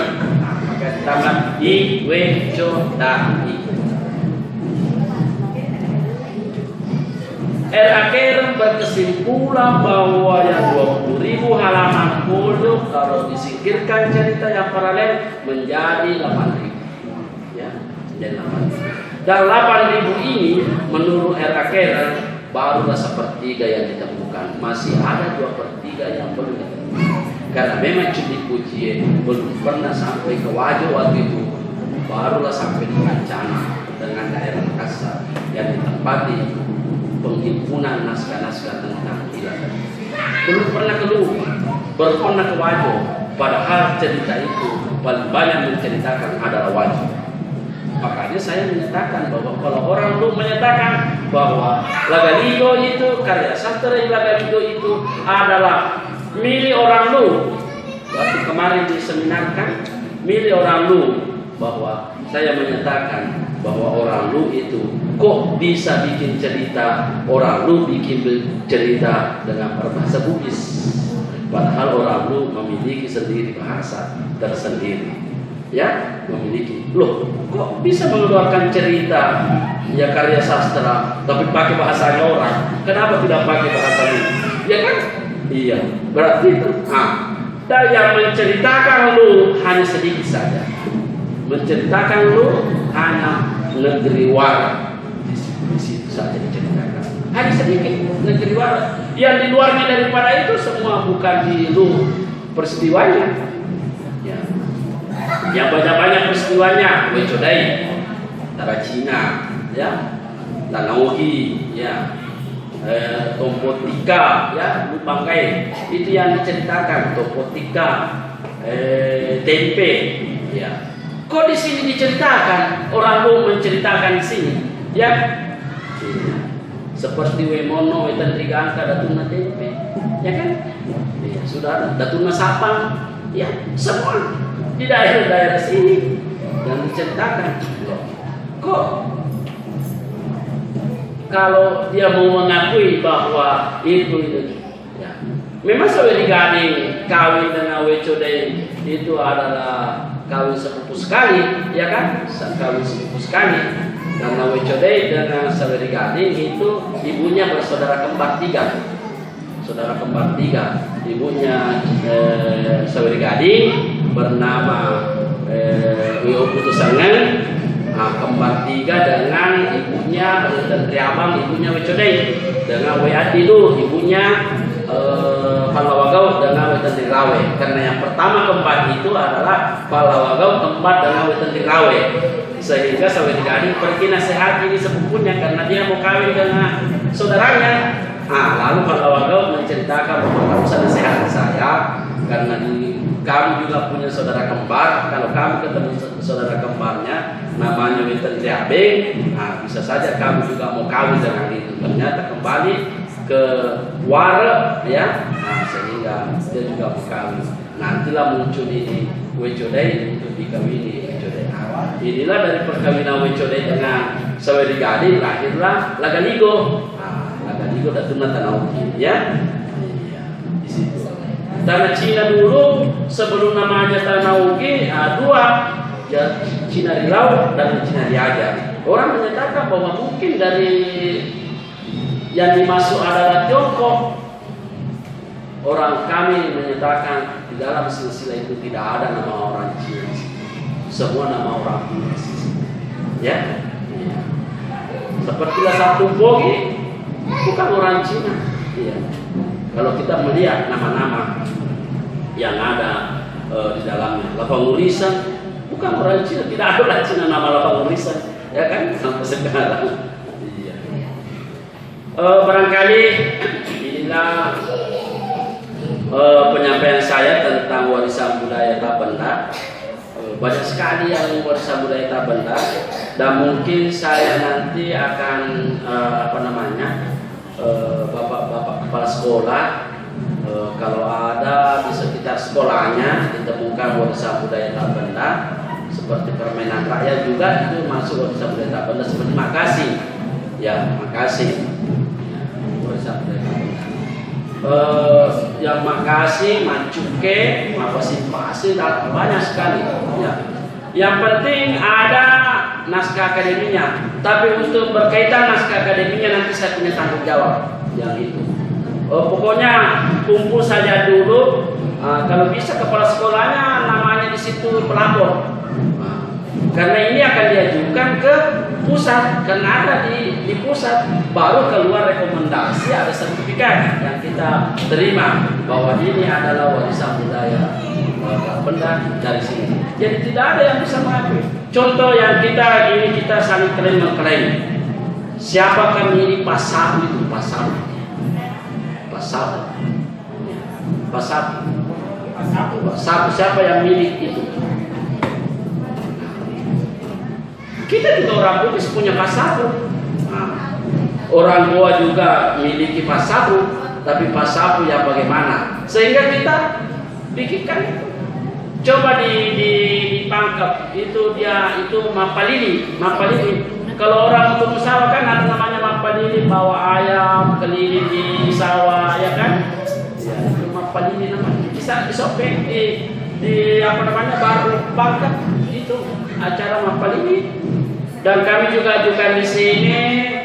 maka ditambah I wecodai. R. Aker berkesimpulan bahwa yang 20.000 halaman folio kalau disingkirkan cerita yang paralel menjadi 8.000, ya, menjadi 8.000. Dan 8.000 ini menurut R. Aker barulah sepertiga yang ditemukan. Masih ada 2/3 yang belum ditemukan. Karena memang Culi Pujie belum pernah sampai ke Wajo waktu itu. Barulah sampai di Kancana dengan daerah Makassar yang ditempati penghimpunan naskah-naskah tentang Ilagaligo. Belum pernah keluar, belum pernah ke Wajo. Padahal cerita itu paling banyak menceritakan adalah Wajo. Makanya saya menyatakan bahwa kalau orang lu menyatakan bahwa Lagaligo itu, karya sastra Lagaligo itu adalah milik orang lu, waktu kemarin diseminarkan milik orang lu, bahwa saya menyatakan bahwa orang lu itu kok bisa bikin cerita, orang lu bikin cerita dengan berbahasa Bugis, padahal orang lu memiliki sendiri bahasa tersendiri. Ya, memiliki. Loh, kok bisa mengeluarkan cerita ya karya sastra tapi pakai bahasa orang? Kenapa tidak pakai bahasa lu? Ya kan? Iya. Berarti itu. Dan yang menceritakan lu hanya sedikit saja. Menceritakan lu hanya negeri warak. Di situ saja diceritakan. Hanya sedikit negeri warak. Yang di luarnya daripada itu semua bukan di lu peristiwanya. Yang banyak-banyak peristiwanya, Wecodai, Tara Cina, ya, Lanauhi, ya, Tompotika, ya, Lupangkai, itu yang diceritakan, Tompotika, Tempe, ya. Kok di sini diceritakan? Orang lu menceritakan di sini, ya. Seperti Wemono, Wetantriganta, Datuna Tempe, ya kan? Ya, sudah, Datuna Sapang, ya, semua. Di daerah-daerah sini dan diceritakan kok kalau dia mau mengakui bahwa itu ya. Memang Saweri Gading kawin dengan Wecodai itu adalah kawin sepupu sekali, ya kan? Kawin sepupu sekali. Karena Wecodai dengan Saweri Gading itu ibunya bersaudara kembar 3. Saudara kembar 3. Ibunya Saweri Gading bernama Wio Putusangan, kembar 3 dengan ibunya dan Triabang, ibunya Wecodai, dengan Weati itu ibunya Palawagau dengan Wetan Rawe. Karena yang pertama kembar itu adalah Palawagau kembar dengan Wetan Rawe, sehingga Saweri Gading pergi nasihati ini sepupunya karena dia mau kawin dengan saudaranya. Lalu Palawagau menceritakan bahwa kamu nasihati saya karena kami juga punya saudara kembar. Kalau kami ketemu saudara kembarnya namanya Wetan Triabeng, bisa saja kami juga mau kawin dengan itu. Ternyata kembali ke Wara, ya, sehingga dia juga mau kawin. Nantilah muncul ini Wecodai untuk dikawini Wecodai. Inilah dari perkawinan Wecodai dengan Saweri Gading lahirlah Lagaligo. Lagaligo Datuna Tanauki, ya. Di situ. Tanah Cina dulu sebelum namanya Tanauki, 2, ya, Cina Rilau dan Cina Riaja. Orang menyatakan bahwa mungkin dari yang dimasuk adalah Tiongkok. Orang kami menyatakan di dalam silsilah itu tidak ada nama orang Cina, semua nama orang Bugis, ya. Sepertilah satu Bogi bukan orang Cina, ya. Kalau kita melihat nama-nama yang ada di dalamnya, Lapangurisan bukan orang Cina, tidak ada orang Cina nama Lapangurisan, ya kan, sampai sekarang. Iya. Barangkali inilah penyampaian saya tentang warisan budaya Tabenda. Banyak sekali yang warisan budaya Tabenda, dan mungkin saya nanti akan bapak-bapak kepala sekolah, kalau ada di sekitar sekolahnya ditemukan warisan budaya Tabenda seperti permainan rakyat juga itu masuk warisan budaya Tabenda, seperti Makasih, ya, Makasih, warisan budaya Tabenda. Yang Makasih, Mancuke, Mapasi-pasi, banyak sekali, ya. Yang penting ada naskah akademinya. Tapi untuk berkaitan naskah akademinya nanti saya punya tanggung jawab yang itu. Pokoknya kumpul saja dulu. Kalau bisa kepala sekolahnya namanya di situ pelapor. Karena ini akan diajukan ke pusat. Karena ada di pusat baru keluar rekomendasi, ada sertifikat yang kita terima bahwa ini adalah warisan budaya benda dari sini. Jadi tidak ada yang bisa mengakui. Contoh yang kita saling klaim mengklaim. Siapakah milik pasal itu? Pasal. Siapa yang milik itu? Kita juga orang Bugis punya pasapu. Nah, orang Goa juga memiliki pasapu, tapi pasapu yang bagaimana? Sehingga kita bikinkan itu. Coba dipangkap itu dia itu mapalili. Kalau orang untuk sawah kan ada namanya mapalili, bawa ayam keliling di sawah, ya kan? Ya, itu mapalili namanya. Bisa disopek di apa namanya baru pangkap itu acara mapalili. Dan kami juga ajukan di sini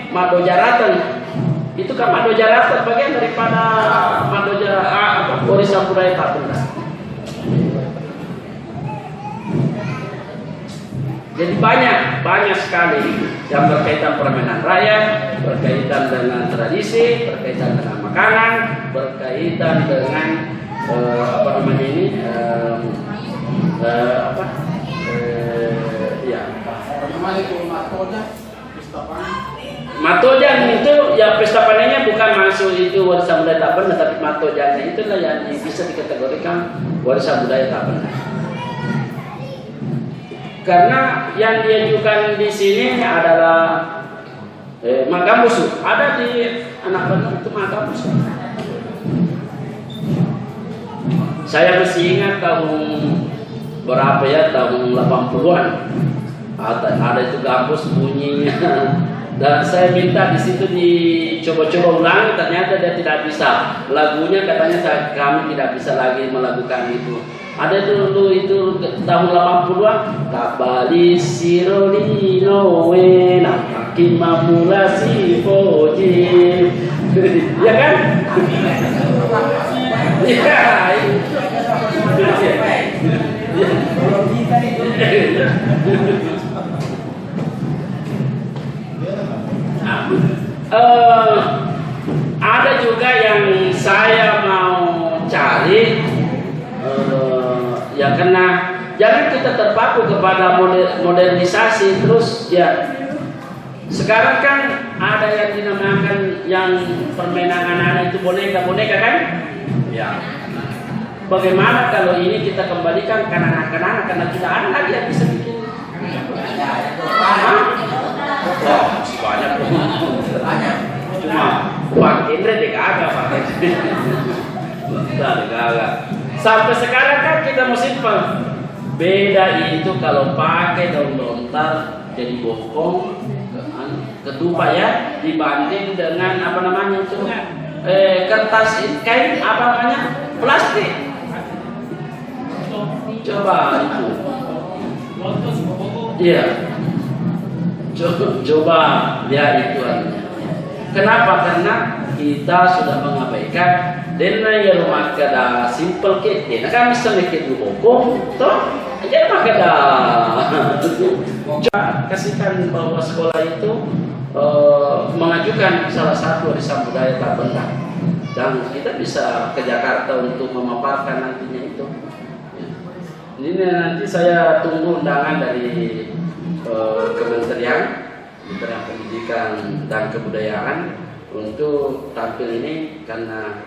Mado Jaratan. Itu kan Mado Jaratan bagian daripada Mado Jaratan warisan budaya Tapenda. Jadi banyak sekali yang berkaitan permainan rakyat, berkaitan dengan tradisi, berkaitan dengan makanan, berkaitan dengan apa namanya ini Matojan itu ya pesta panennya bukan masuk itu warisan budaya Tapenda, tapi Matojannya itulah yang bisa dikategorikan warisan budaya Tapenda. Karena yang diajukan di sini adalah Magamusu, ada di anak Bandung itu Magamusu. Saya masih ingat tahun berapa ya, tahun 80-an. Ada itu gambus bunyinya. Dan saya minta di situ dicoba-coba ulang, ternyata dia tidak bisa. Lagunya katanya kami tidak bisa lagi melakukan itu. Ada dulu itu tahun 80-an, kabali sirolino wena kimamulasi poji. Ya kan? Iya. Ada juga yang saya mau cari, ya karena jangan kita terpaku kepada modernisasi terus ya. Sekarang kan ada yang dinamakan yang permainan anak-anak itu boneka kan? Ya. Bagaimana kalau ini kita kembalikan ke anak-anak karena tidak ada lagi yang bisa bikin? Masih banyak. Cuma Bang Indra agak pakai. Agak. Sampai sekarang kan kita mau simpel. Beda itu kalau pakai daun lontar jadi bokong ketupat ya dibanding dengan apa namanya itu kertas kain apa namanya plastik. Coba itu. Iya. Coba lihat itu artinya. Kenapa? Karena kita sudah mengabaikan dena yang rumah kada simple ke dena kami sedikit bokong toh aja maka coba kasihkan bahwa sekolah itu mengajukan salah satu warisan budaya Tapenda dan kita bisa ke Jakarta untuk memaparkan nantinya itu. Ini nanti saya tunggu undangan dari Kementerian Pendidikan dan Kebudayaan untuk tampil ini karena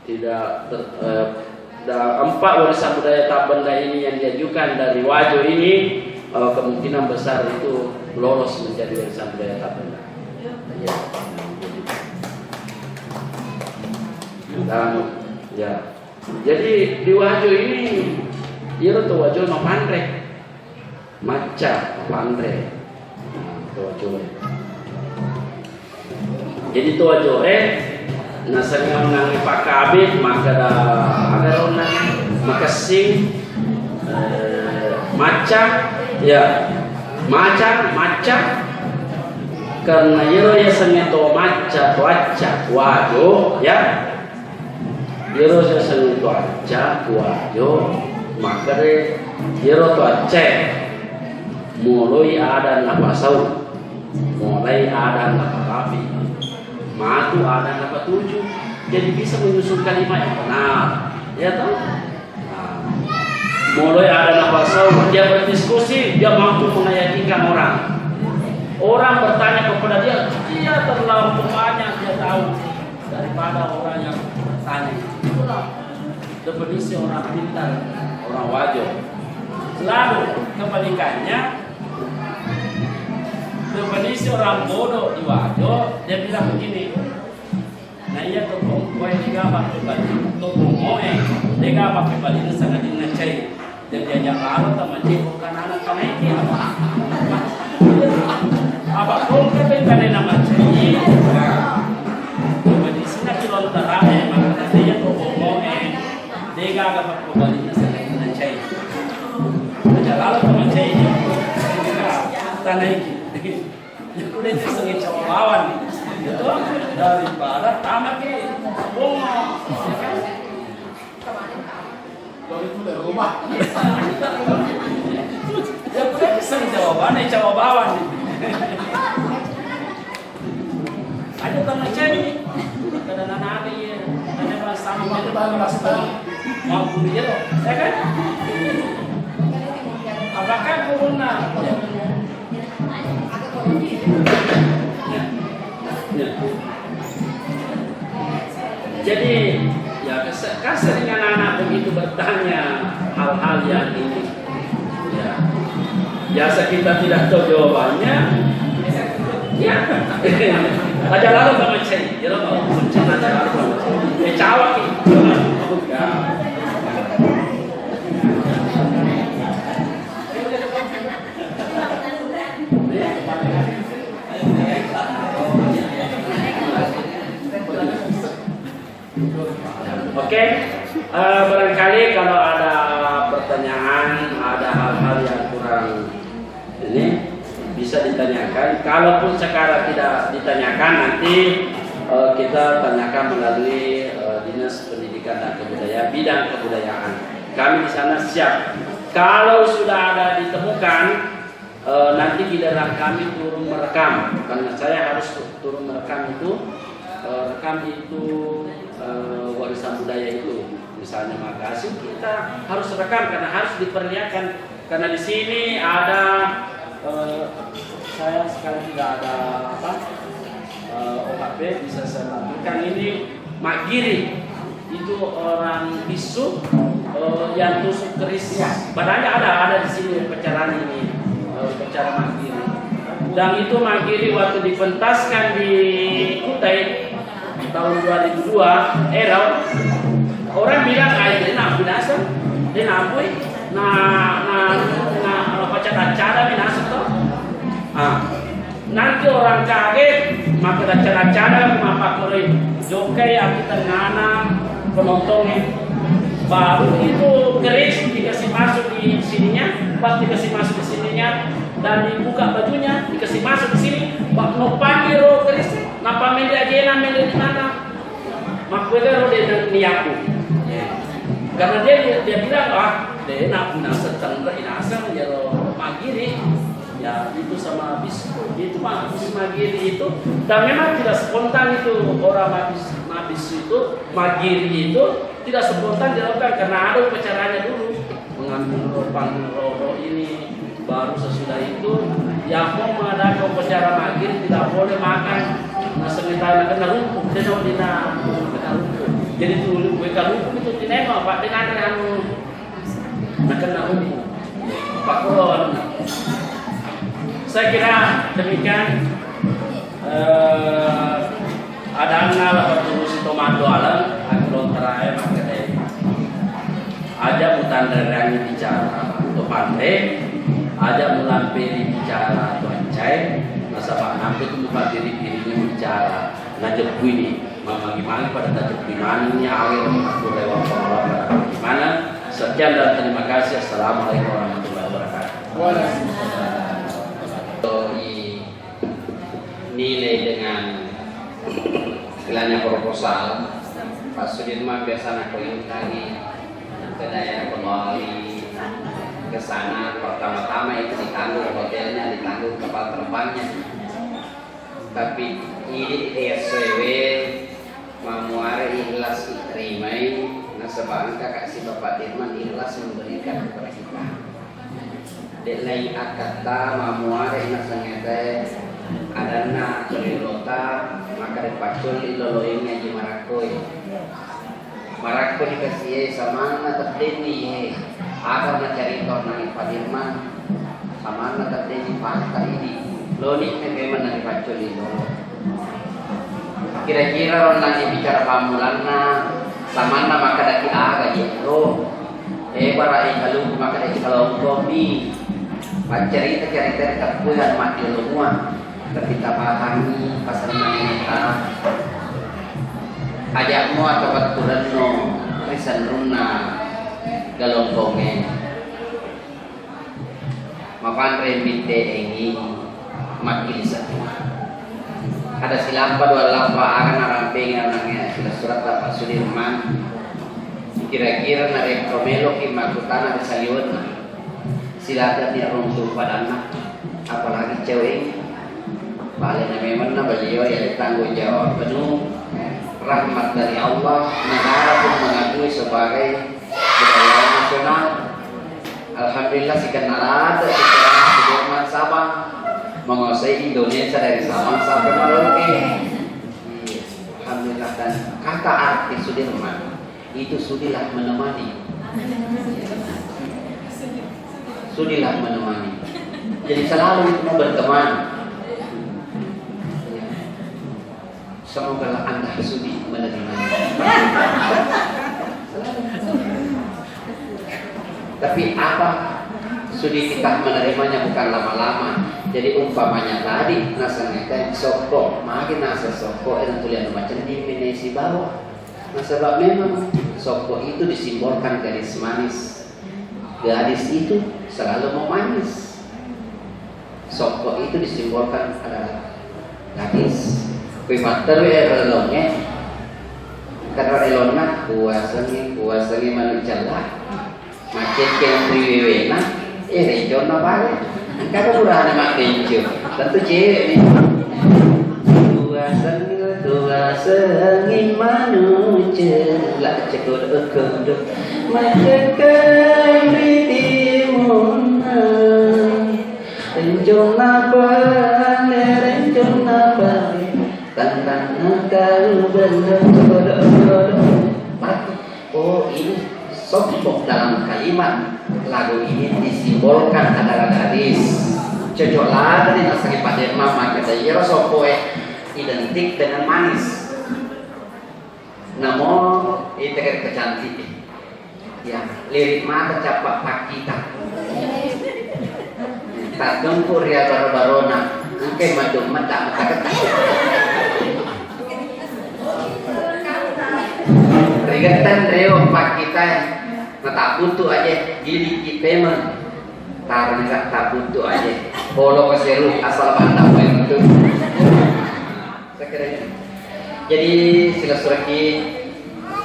tidak 4 warisan budaya Tapenda ini yang diajukan dari Wajo ini kemungkinan besar itu lolos menjadi warisan budaya Tapenda. Ya. Ya. Jadi di Wajo ini dia tuh Wajo no pandre. Maca pandre. Jadi tuh Wajo nasanya menangi Pak Kabit maka ada orang maka sing maca ya maca karena yero ya sengeto maca Wajo ya yero ya sengeto maca Wajo maka de yero to aceh mulai ada napasau mulai ada napakapi matu ada napa 7 jadi bisa menyusun kalimat yang benar ya toh mulai ada napasau dia berdiskusi dia mampu meyakinkan orang bertanya kepada dia terlalu banyak dia tahu daripada orang yang tanya itulah definisi orang pintar orang Wajo. Lalu kebalikannya definisi orang bodoh di Wajo, dia bilang begini. Nah iya topong kue tiga pakai balik, topong moe, tiga pakai balik itu sangat dinacai. Dan diajak lalu sama cewek anak kanan ini apa kau kata kalian nama cewek? Definisi nak kilon terang, maka dia topong moe, tiga pakai balik itu sangat dinacai. Diajak lalu sama cewek, tanah ini. Udah disengit sama lawan gitu dari barat tamat ke bunga kalau itu dari rumah ya udah disengit jawabannya jawaban ada teman cewek kadang anak ya kadang sama mau kuliah loh ya kan apakah corona jadi ya keseringan anak begitu bertanya hal-hal yang ini ya biasa kita tidak tahu jawabannya ya aja lalu sama cek ya lo mau cek aja lalu sama cek cawak ya Oke, barangkali kalau ada pertanyaan, ada hal-hal yang kurang ini bisa ditanyakan. Kalaupun sekarang tidak ditanyakan, nanti kita tanyakan melalui Dinas Pendidikan dan Kebudayaan, bidang kebudayaan. Kami di sana siap. Kalau sudah ada ditemukan, nanti giliran kami turun merekam, karena saya harus turun merekam itu. Rekam itu warisan budaya itu, misalnya Makassar kita harus rekam karena harus diperlihatkan karena di sini ada saya sekarang tidak ada apa OHP bisa saya lakukan ini Mak Giri itu orang bisu yang tusuk keris badannya ada di sini pecahan ini pecahan Mak Giri dan itu Mak Giri waktu dipentaskan di Kutai tahun 2002 orang bilang dia nak binasa dia nampui baca acara binasa toh nanti orang kaget maka acara maka kore jokai yang kita ngana penontonnya baru itu keris dikasih masuk di sininya pas dikasih masuk di sininya dan dibuka bajunya dikasih masuk di sini bak nopani ro keris napa media jena media mana makanya ro dia niaku karena dia bilang dia nak guna setengah inasa ya magiri ya itu sama bis itu magiri itu dan memang tidak spontan itu orang mabis itu magiri itu tidak spontan dilakukan karena ada upacaranya dulu mengambil roh ini baru sesudah itu yang mau mengadakan upacara magir tidak boleh makan sementara kena rumput dengan kena rumput jadi tuh kue rumput itu tinema pak dengan yang kena rumput pak kolon saya kira demikian ada nala waktu si Tomando alam akhirnya terakhir makanya ada mutan dari bicara untuk pandai ada melampiri bicara atau ancai nasabah nanti itu bukan diri-dirinya bicara najab ini gimana pada najab gimana ini awal aku lewat orang gimana sekian dan terima kasih. Assalamualaikum warahmatullahi wabarakatuh. Nilai dengan istilahnya proposal Pak Sudirman biasa aku lagi ke daerah Bali ke sana pertama-tama itu ditanggung hotelnya, ditanggung kapal terbangnya. Tapi ini SW mamuare ikhlas terimai nasabang kakak si Bapak Dirman ikhlas memberikan kepada kita. Dek lain akata mamuare nasangete adana berilota maka dipacul iloloing ngaji marakoi. Marakoi dikasih sama terteni agar mencari tornang Pak Dirman sama terjadi fakta ini Loni memang dari pacul itu. Kira-kira orang lagi bicara pamulanna sama nama kada ki aga jero. Bara kalau maka dari kalau kopi cerita kapuan mati semua ketika pahami pasal kita ajakmu atau baturanno risan runa galongkonge mapan remite engi makil semua ada silampa dua lampa akan aramping anaknya surat Bapak Sudirman kira-kira narek promelo ki makutana disaliun silakan dia rungsul padana apalagi cewek balik memang beliau yang tanggung jawab penuh rahmat dari Allah negara pun mengakui sebagai budaya nasional. Alhamdulillah si kenal ada sekarang Sudirman Sabang menguasai Indonesia dari Sabang sampai Merauke. Alhamdulillah dan kata arti Sudirman itu sudilah menemani. Sudilah menemani. Jadi selalu mau berteman. Semoga Anda sudi menerimanya. Tapi apa sudi kita menerimanya bukan lama-lama. Jadi umpamanya tadi nasangnya soko, makin nasa soko yang tulisan macam di Indonesia bawah. Nah sebab memang soko itu disimbolkan gadis manis. Gadis itu selalu mau manis. Soko itu disimbolkan adalah gadis. Pimater elongnya karena elongnya kuasanya manusia macet yang priwewena region apa kada murah mak denjo tentu cewek nih kuasanya manusia lah cekor ekor macet kan ritimun renjong apa renjong apa tentang kau berdoa. Oh ini sombong dalam kalimat lagu ini disimbolkan adalah gadis. Cocoklah dari nasib pada mama kita ya sopoe identik dengan manis. Namun itu kan kecantik. Ya lirik mata capak pakita. Tak tempur ya barona. Angke madum mata kata. Rigatan reo pak kita tak butuh aja gili kipemen tar enggak tak butuh aja polo keseru asal pandang main itu sekiranya jadi silaturahmi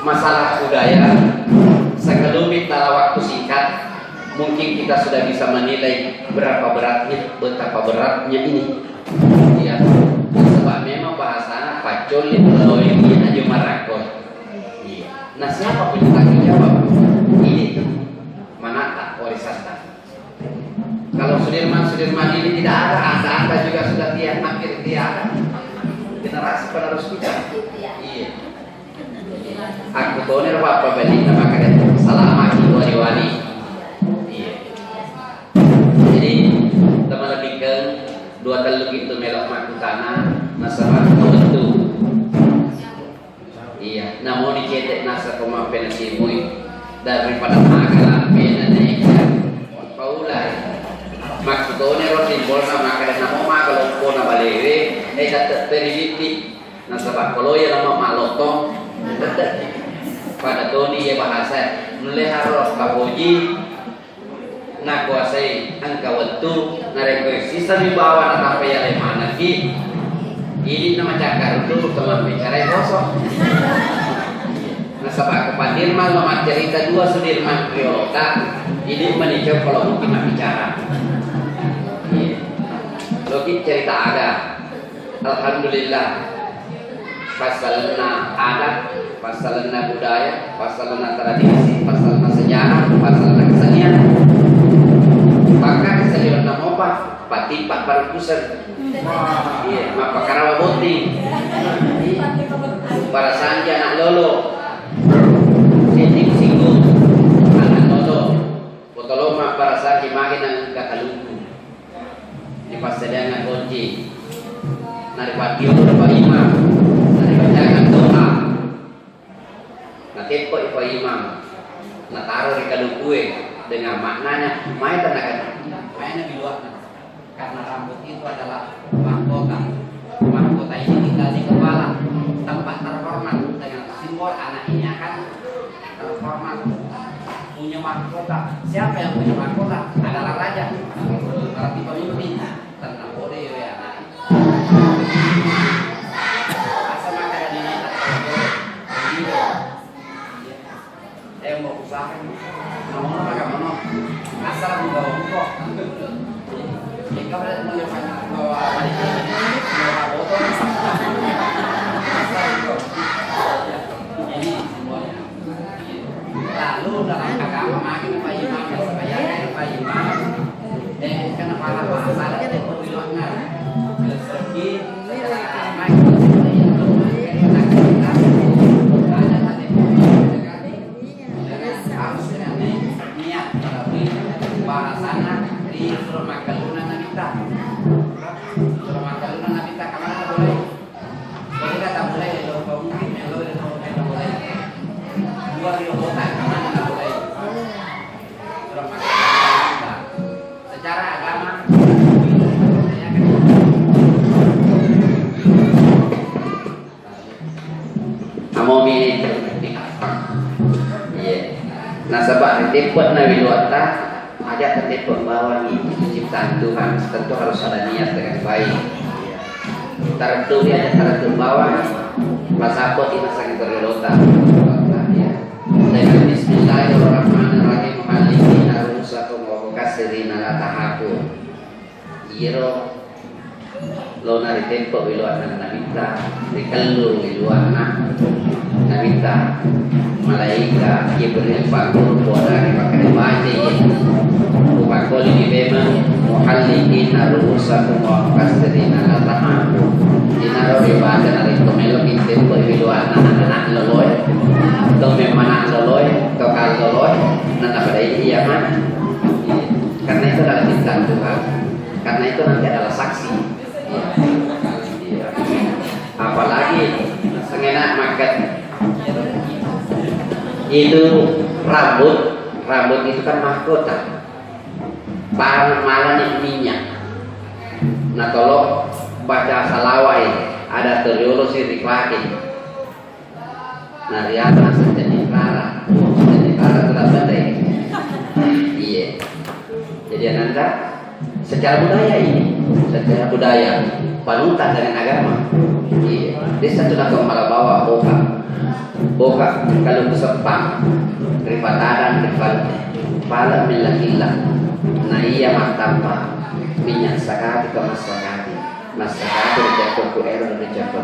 masalah budaya sekelumit dalam waktu singkat mungkin kita sudah bisa menilai betapa beratnya ini ya sebab memang bahasa pacul itu ini aja marakon. Nah siapa punya tanggung jawab? Ini tuh Manata Warisan. Kalau Sudirman ini tidak ada juga sudah hampir tiada. Generasi penerus kita. Iya. Aku toner apa beli nama kalian salah maki wali-wali. Iya. Jadi teman lebih ke dua teluk itu melok makutana masalah itu. Iya, namun dicetek nasa kemampuan simui daripada makalah penane paulai maksudnya ro simbol nama kada nama makalo kona balere tak teribiti nasa bakolo ya nama malotong pada toni ya bahasa meleharo kaboji na kuasai angka waktu narekoisi sami bawa na ya le mana ki ini nama cakar itu teman bicara kosong. Nah sebab kepadirman mama cerita dua Sudirman Priolota ini meninjau kalau mungkin bicara. Logik cerita ada. Alhamdulillah. Pasalna adat, pasalna budaya, pasalna tradisi, pasalna sejarah, pasalna kesenian. Maka kesenian nama apa? Patipak Barukusen. Iya, maka karawa boti. Para sanja anak lolo. Sinting singgung anak lolo. Potoloma para sanja makin ang kakalungku. dipasediakan kunci. Nari pagi Pak Imam, nari bacakan doa. Nah tempo Pak Imam, nah taruh di kadu kue dengan maknanya, main tenaga, mainnya di luar. Karena rambut itu adalah mahkota. Mahkota ini tinggal di kepala, tempat terhormat dengan simbol anak ini akan terhormat. Punya mahkota. Siapa yang punya mahkota? Adalah raja. Berarti pemimpin. Tentang boleh ya anak. Asal makanan ini tak mau usaha. Mau makan mana? Asal membawa buku. Jika berada di bawa wanita, bawa botol. Asal itu. Ini simbolnya. Lalu dalam agama makin Pak Imam supaya Pak Imam karena para masalah itu perlunya rezeki setelah makin itu ada hati harus dengan niat tapi bahasana di surah makaluna nabita kemana boleh kata boleh lo mungkin lo boleh dua ribuan kemana nggak boleh secara agama amo milih nah sebab ditiput nabi luata aja tertiput bahwa itu ciptaan Tuhan tentu harus ada niat dengan baik tentu dia ada tertentu bahwa pasapot ini sangat terlota dengan bismillahirrahmanirrahim halikina rusakum wa kasirina la tahaku iro lo nari tempo wiluana nabita dikallu wiluana nabita malaika Jibril pakul kuadari pakai baca upakoli di bema muhallikina rusakum wa kasirina la tahaku dinaro ibadah nari tomelo tempo wiluana anak loloy dome mana loloy tokal loloy nana pada iya mana karena itu adalah ciptaan Tuhan karena itu nanti adalah saksi apalagi sengenak makan itu rambut itu kan mahkota malah minyak nah kalau baca salawai ada teriulus di laki nah riata sejadi rara telah badai iya jadi ananda secara budaya panutan dengan agama iya desa sudah kepala bawah boka kalau kesepang ripatadan kepala milah nah iya matamba minyak sakati ke masakati rejako ku ero rejako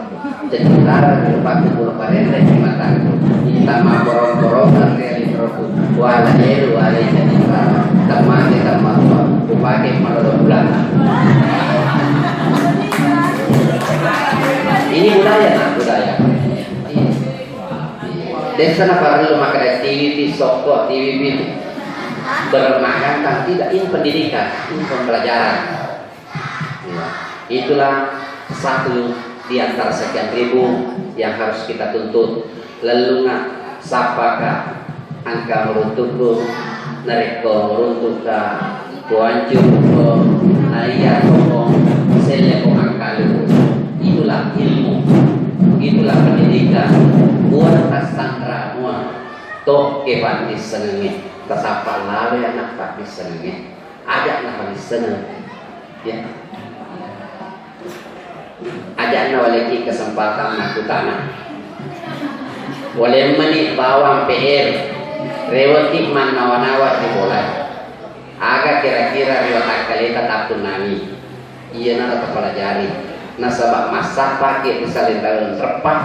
jadi lara berpaku puluh parente di mataku hitama korong-korong dari roku wala eru wala jadi lara tamate tamate upake maloro bulan ini budaya desa na perlu makan TVP sokok TVP bermakan kan tidak ini pendidikan ini pembelajaran itulah satu di antara sekian ribu yang harus kita tuntut lalu nak sapaka angka meruntuku nareko meruntuka kuancur ko naya ko sele ko angkalu itulah ilmu itulah pendidikan buat tasandra mua to ke panis senenge tasapa lawe anak panis senenge ada anak panis senenge ya ajak na waliki kesempatan aku tanah boleh menik bawang PR rewati man nawa-nawa di bola agak kira-kira riwata kali tetap nami iya nana terpelajari nasabak masa pakai misalnya tahun repah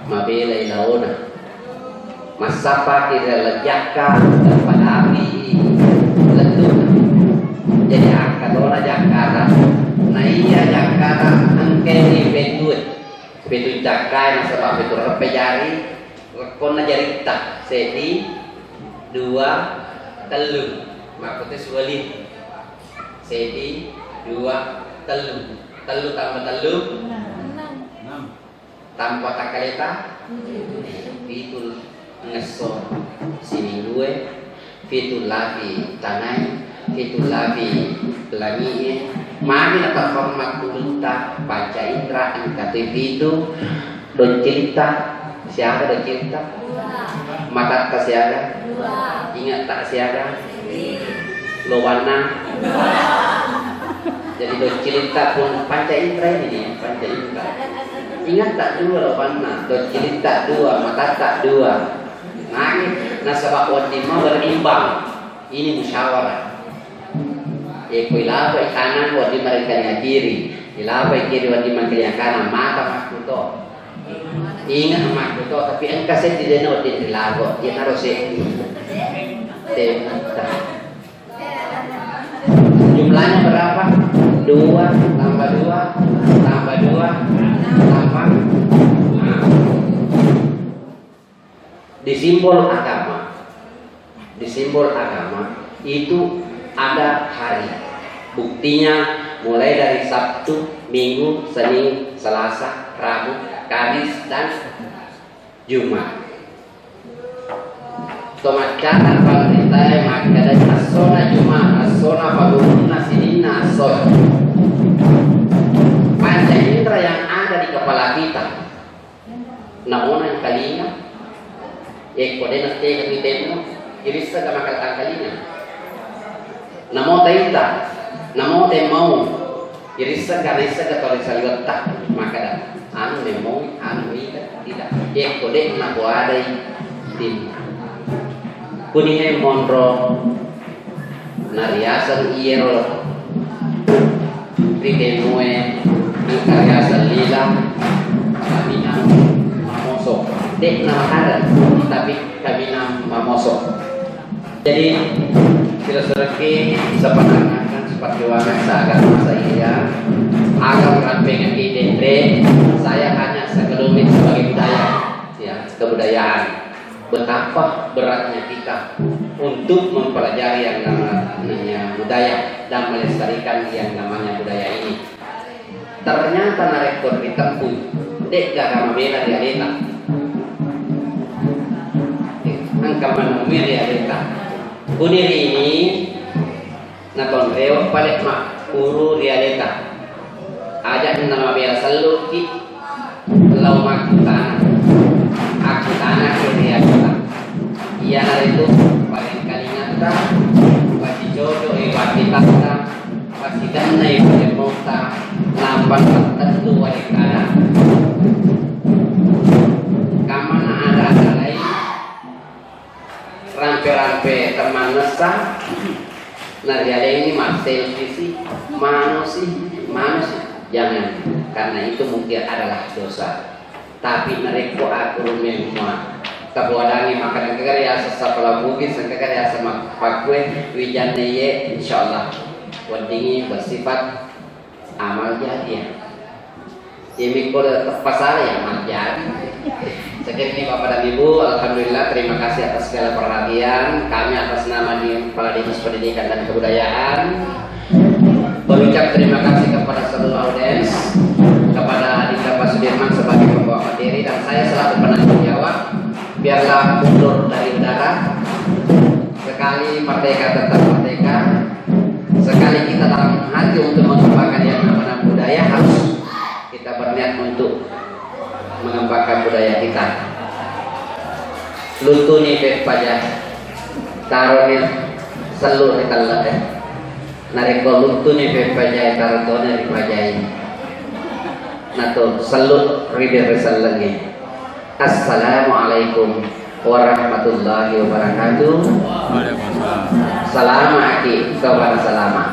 mabela ilauna masa pakai lejaka dan api letup jadi angkat orang Jakarta nah iya Jakarta angkeni betul cakai nasabak betul repejari lekona jari tak sedi dua telur makutnya sulit sedi dua Telu tambah telu tanpa takaleta fitul ngesor sini dua fitul lafi tanai fitul lafi pelangi mari nak hormat kulunta baca indra angkati fitu don cerita siapa don cerita mata tak siaga ingat tak siaga lowana jadi don cerita pun panca indra ini panca indra. Ingat tak dua lopanna, don cerita dua, mata tak dua. Nasabak wadima berimbang. Ini musyawarah. Ilaba kanan wadima yang kiri, ilaba kiri wadima yang kanan. Mata makuto. Ingat makuto, tapi engkau saya tidak nak di ilaba. Dia harus jumlahnya berapa? 2 tambah 2 tambah 2 tambah. Di simbol agama itu ada hari. Buktinya mulai dari Sabtu, Minggu, Senin, Selasa, Rabu, Kamis dan Jumat. Tomacanan pemerintah maka ada asona Jumat, asona paguna sinina asona. Panca indera yang ada di kepala kita. Namun yang kalinya, kode nanti kami temu, irisa kama kata kalinya. Namo taita, namo temau, irisa karisa kata risalita, maka dah anu nemo, anu tidak. Kode nak ada tim. Kunihe monro nariasan iero ritemue nariasan lila kamina mamoso dek nama ada tapi kamina mamoso. Jadi filosofi sepanjang seperti warna seakan masa iya agak rampengan ide saya hanya sekelumit sebagai budaya ya kebudayaan. Betapa beratnya kita untuk mempelajari yang namanya budaya dan melestarikan yang namanya budaya ini. Ternyata narektor ditempuh dek gak bela realita angka menemui realita kunir ini naton reo paling mak uru realita ajak nama bela selalu ki lau makutan aku tanah realita iya itu paling kali nyata pasti jodoh pasti tata pasti dana pasti mota nampak tentu wali kana kamana ada lain rampe-rampe teman nesah nah dia ini masih visi manusia jangan karena itu mungkin adalah dosa tapi mereka aku rumah kabuadangi makan kekar asa pala bugis kekar asa pakwe wijane ye insyaallah wadingi bersifat amal jadi ini kode pasar yang amal jadi. Sekian ini Bapak dan Ibu, alhamdulillah terima kasih atas segala perhatian kami atas nama di Kepala Dinas Pendidikan dan Kebudayaan berucap terima kasih kepada seluruh audiens, kepada Adinda Pak Sudirman sebagai pembawa materi dan saya selaku penanggung jawab. Biarlah mundur dari udara. Sekali merdeka tetap merdeka. Sekali kita dalam hati untuk mengembangkan yang namanya budaya harus kita berniat untuk mengembangkan budaya kita. Lutuni beb pajak taruhin seluruh kita nareko lutuni beb pajak taruhin di pajak nato seluruh rider resal lagi. Assalamualaikum warahmatullahi wabarakatuh. Waalaikumsalam. Salam aki kepada salama.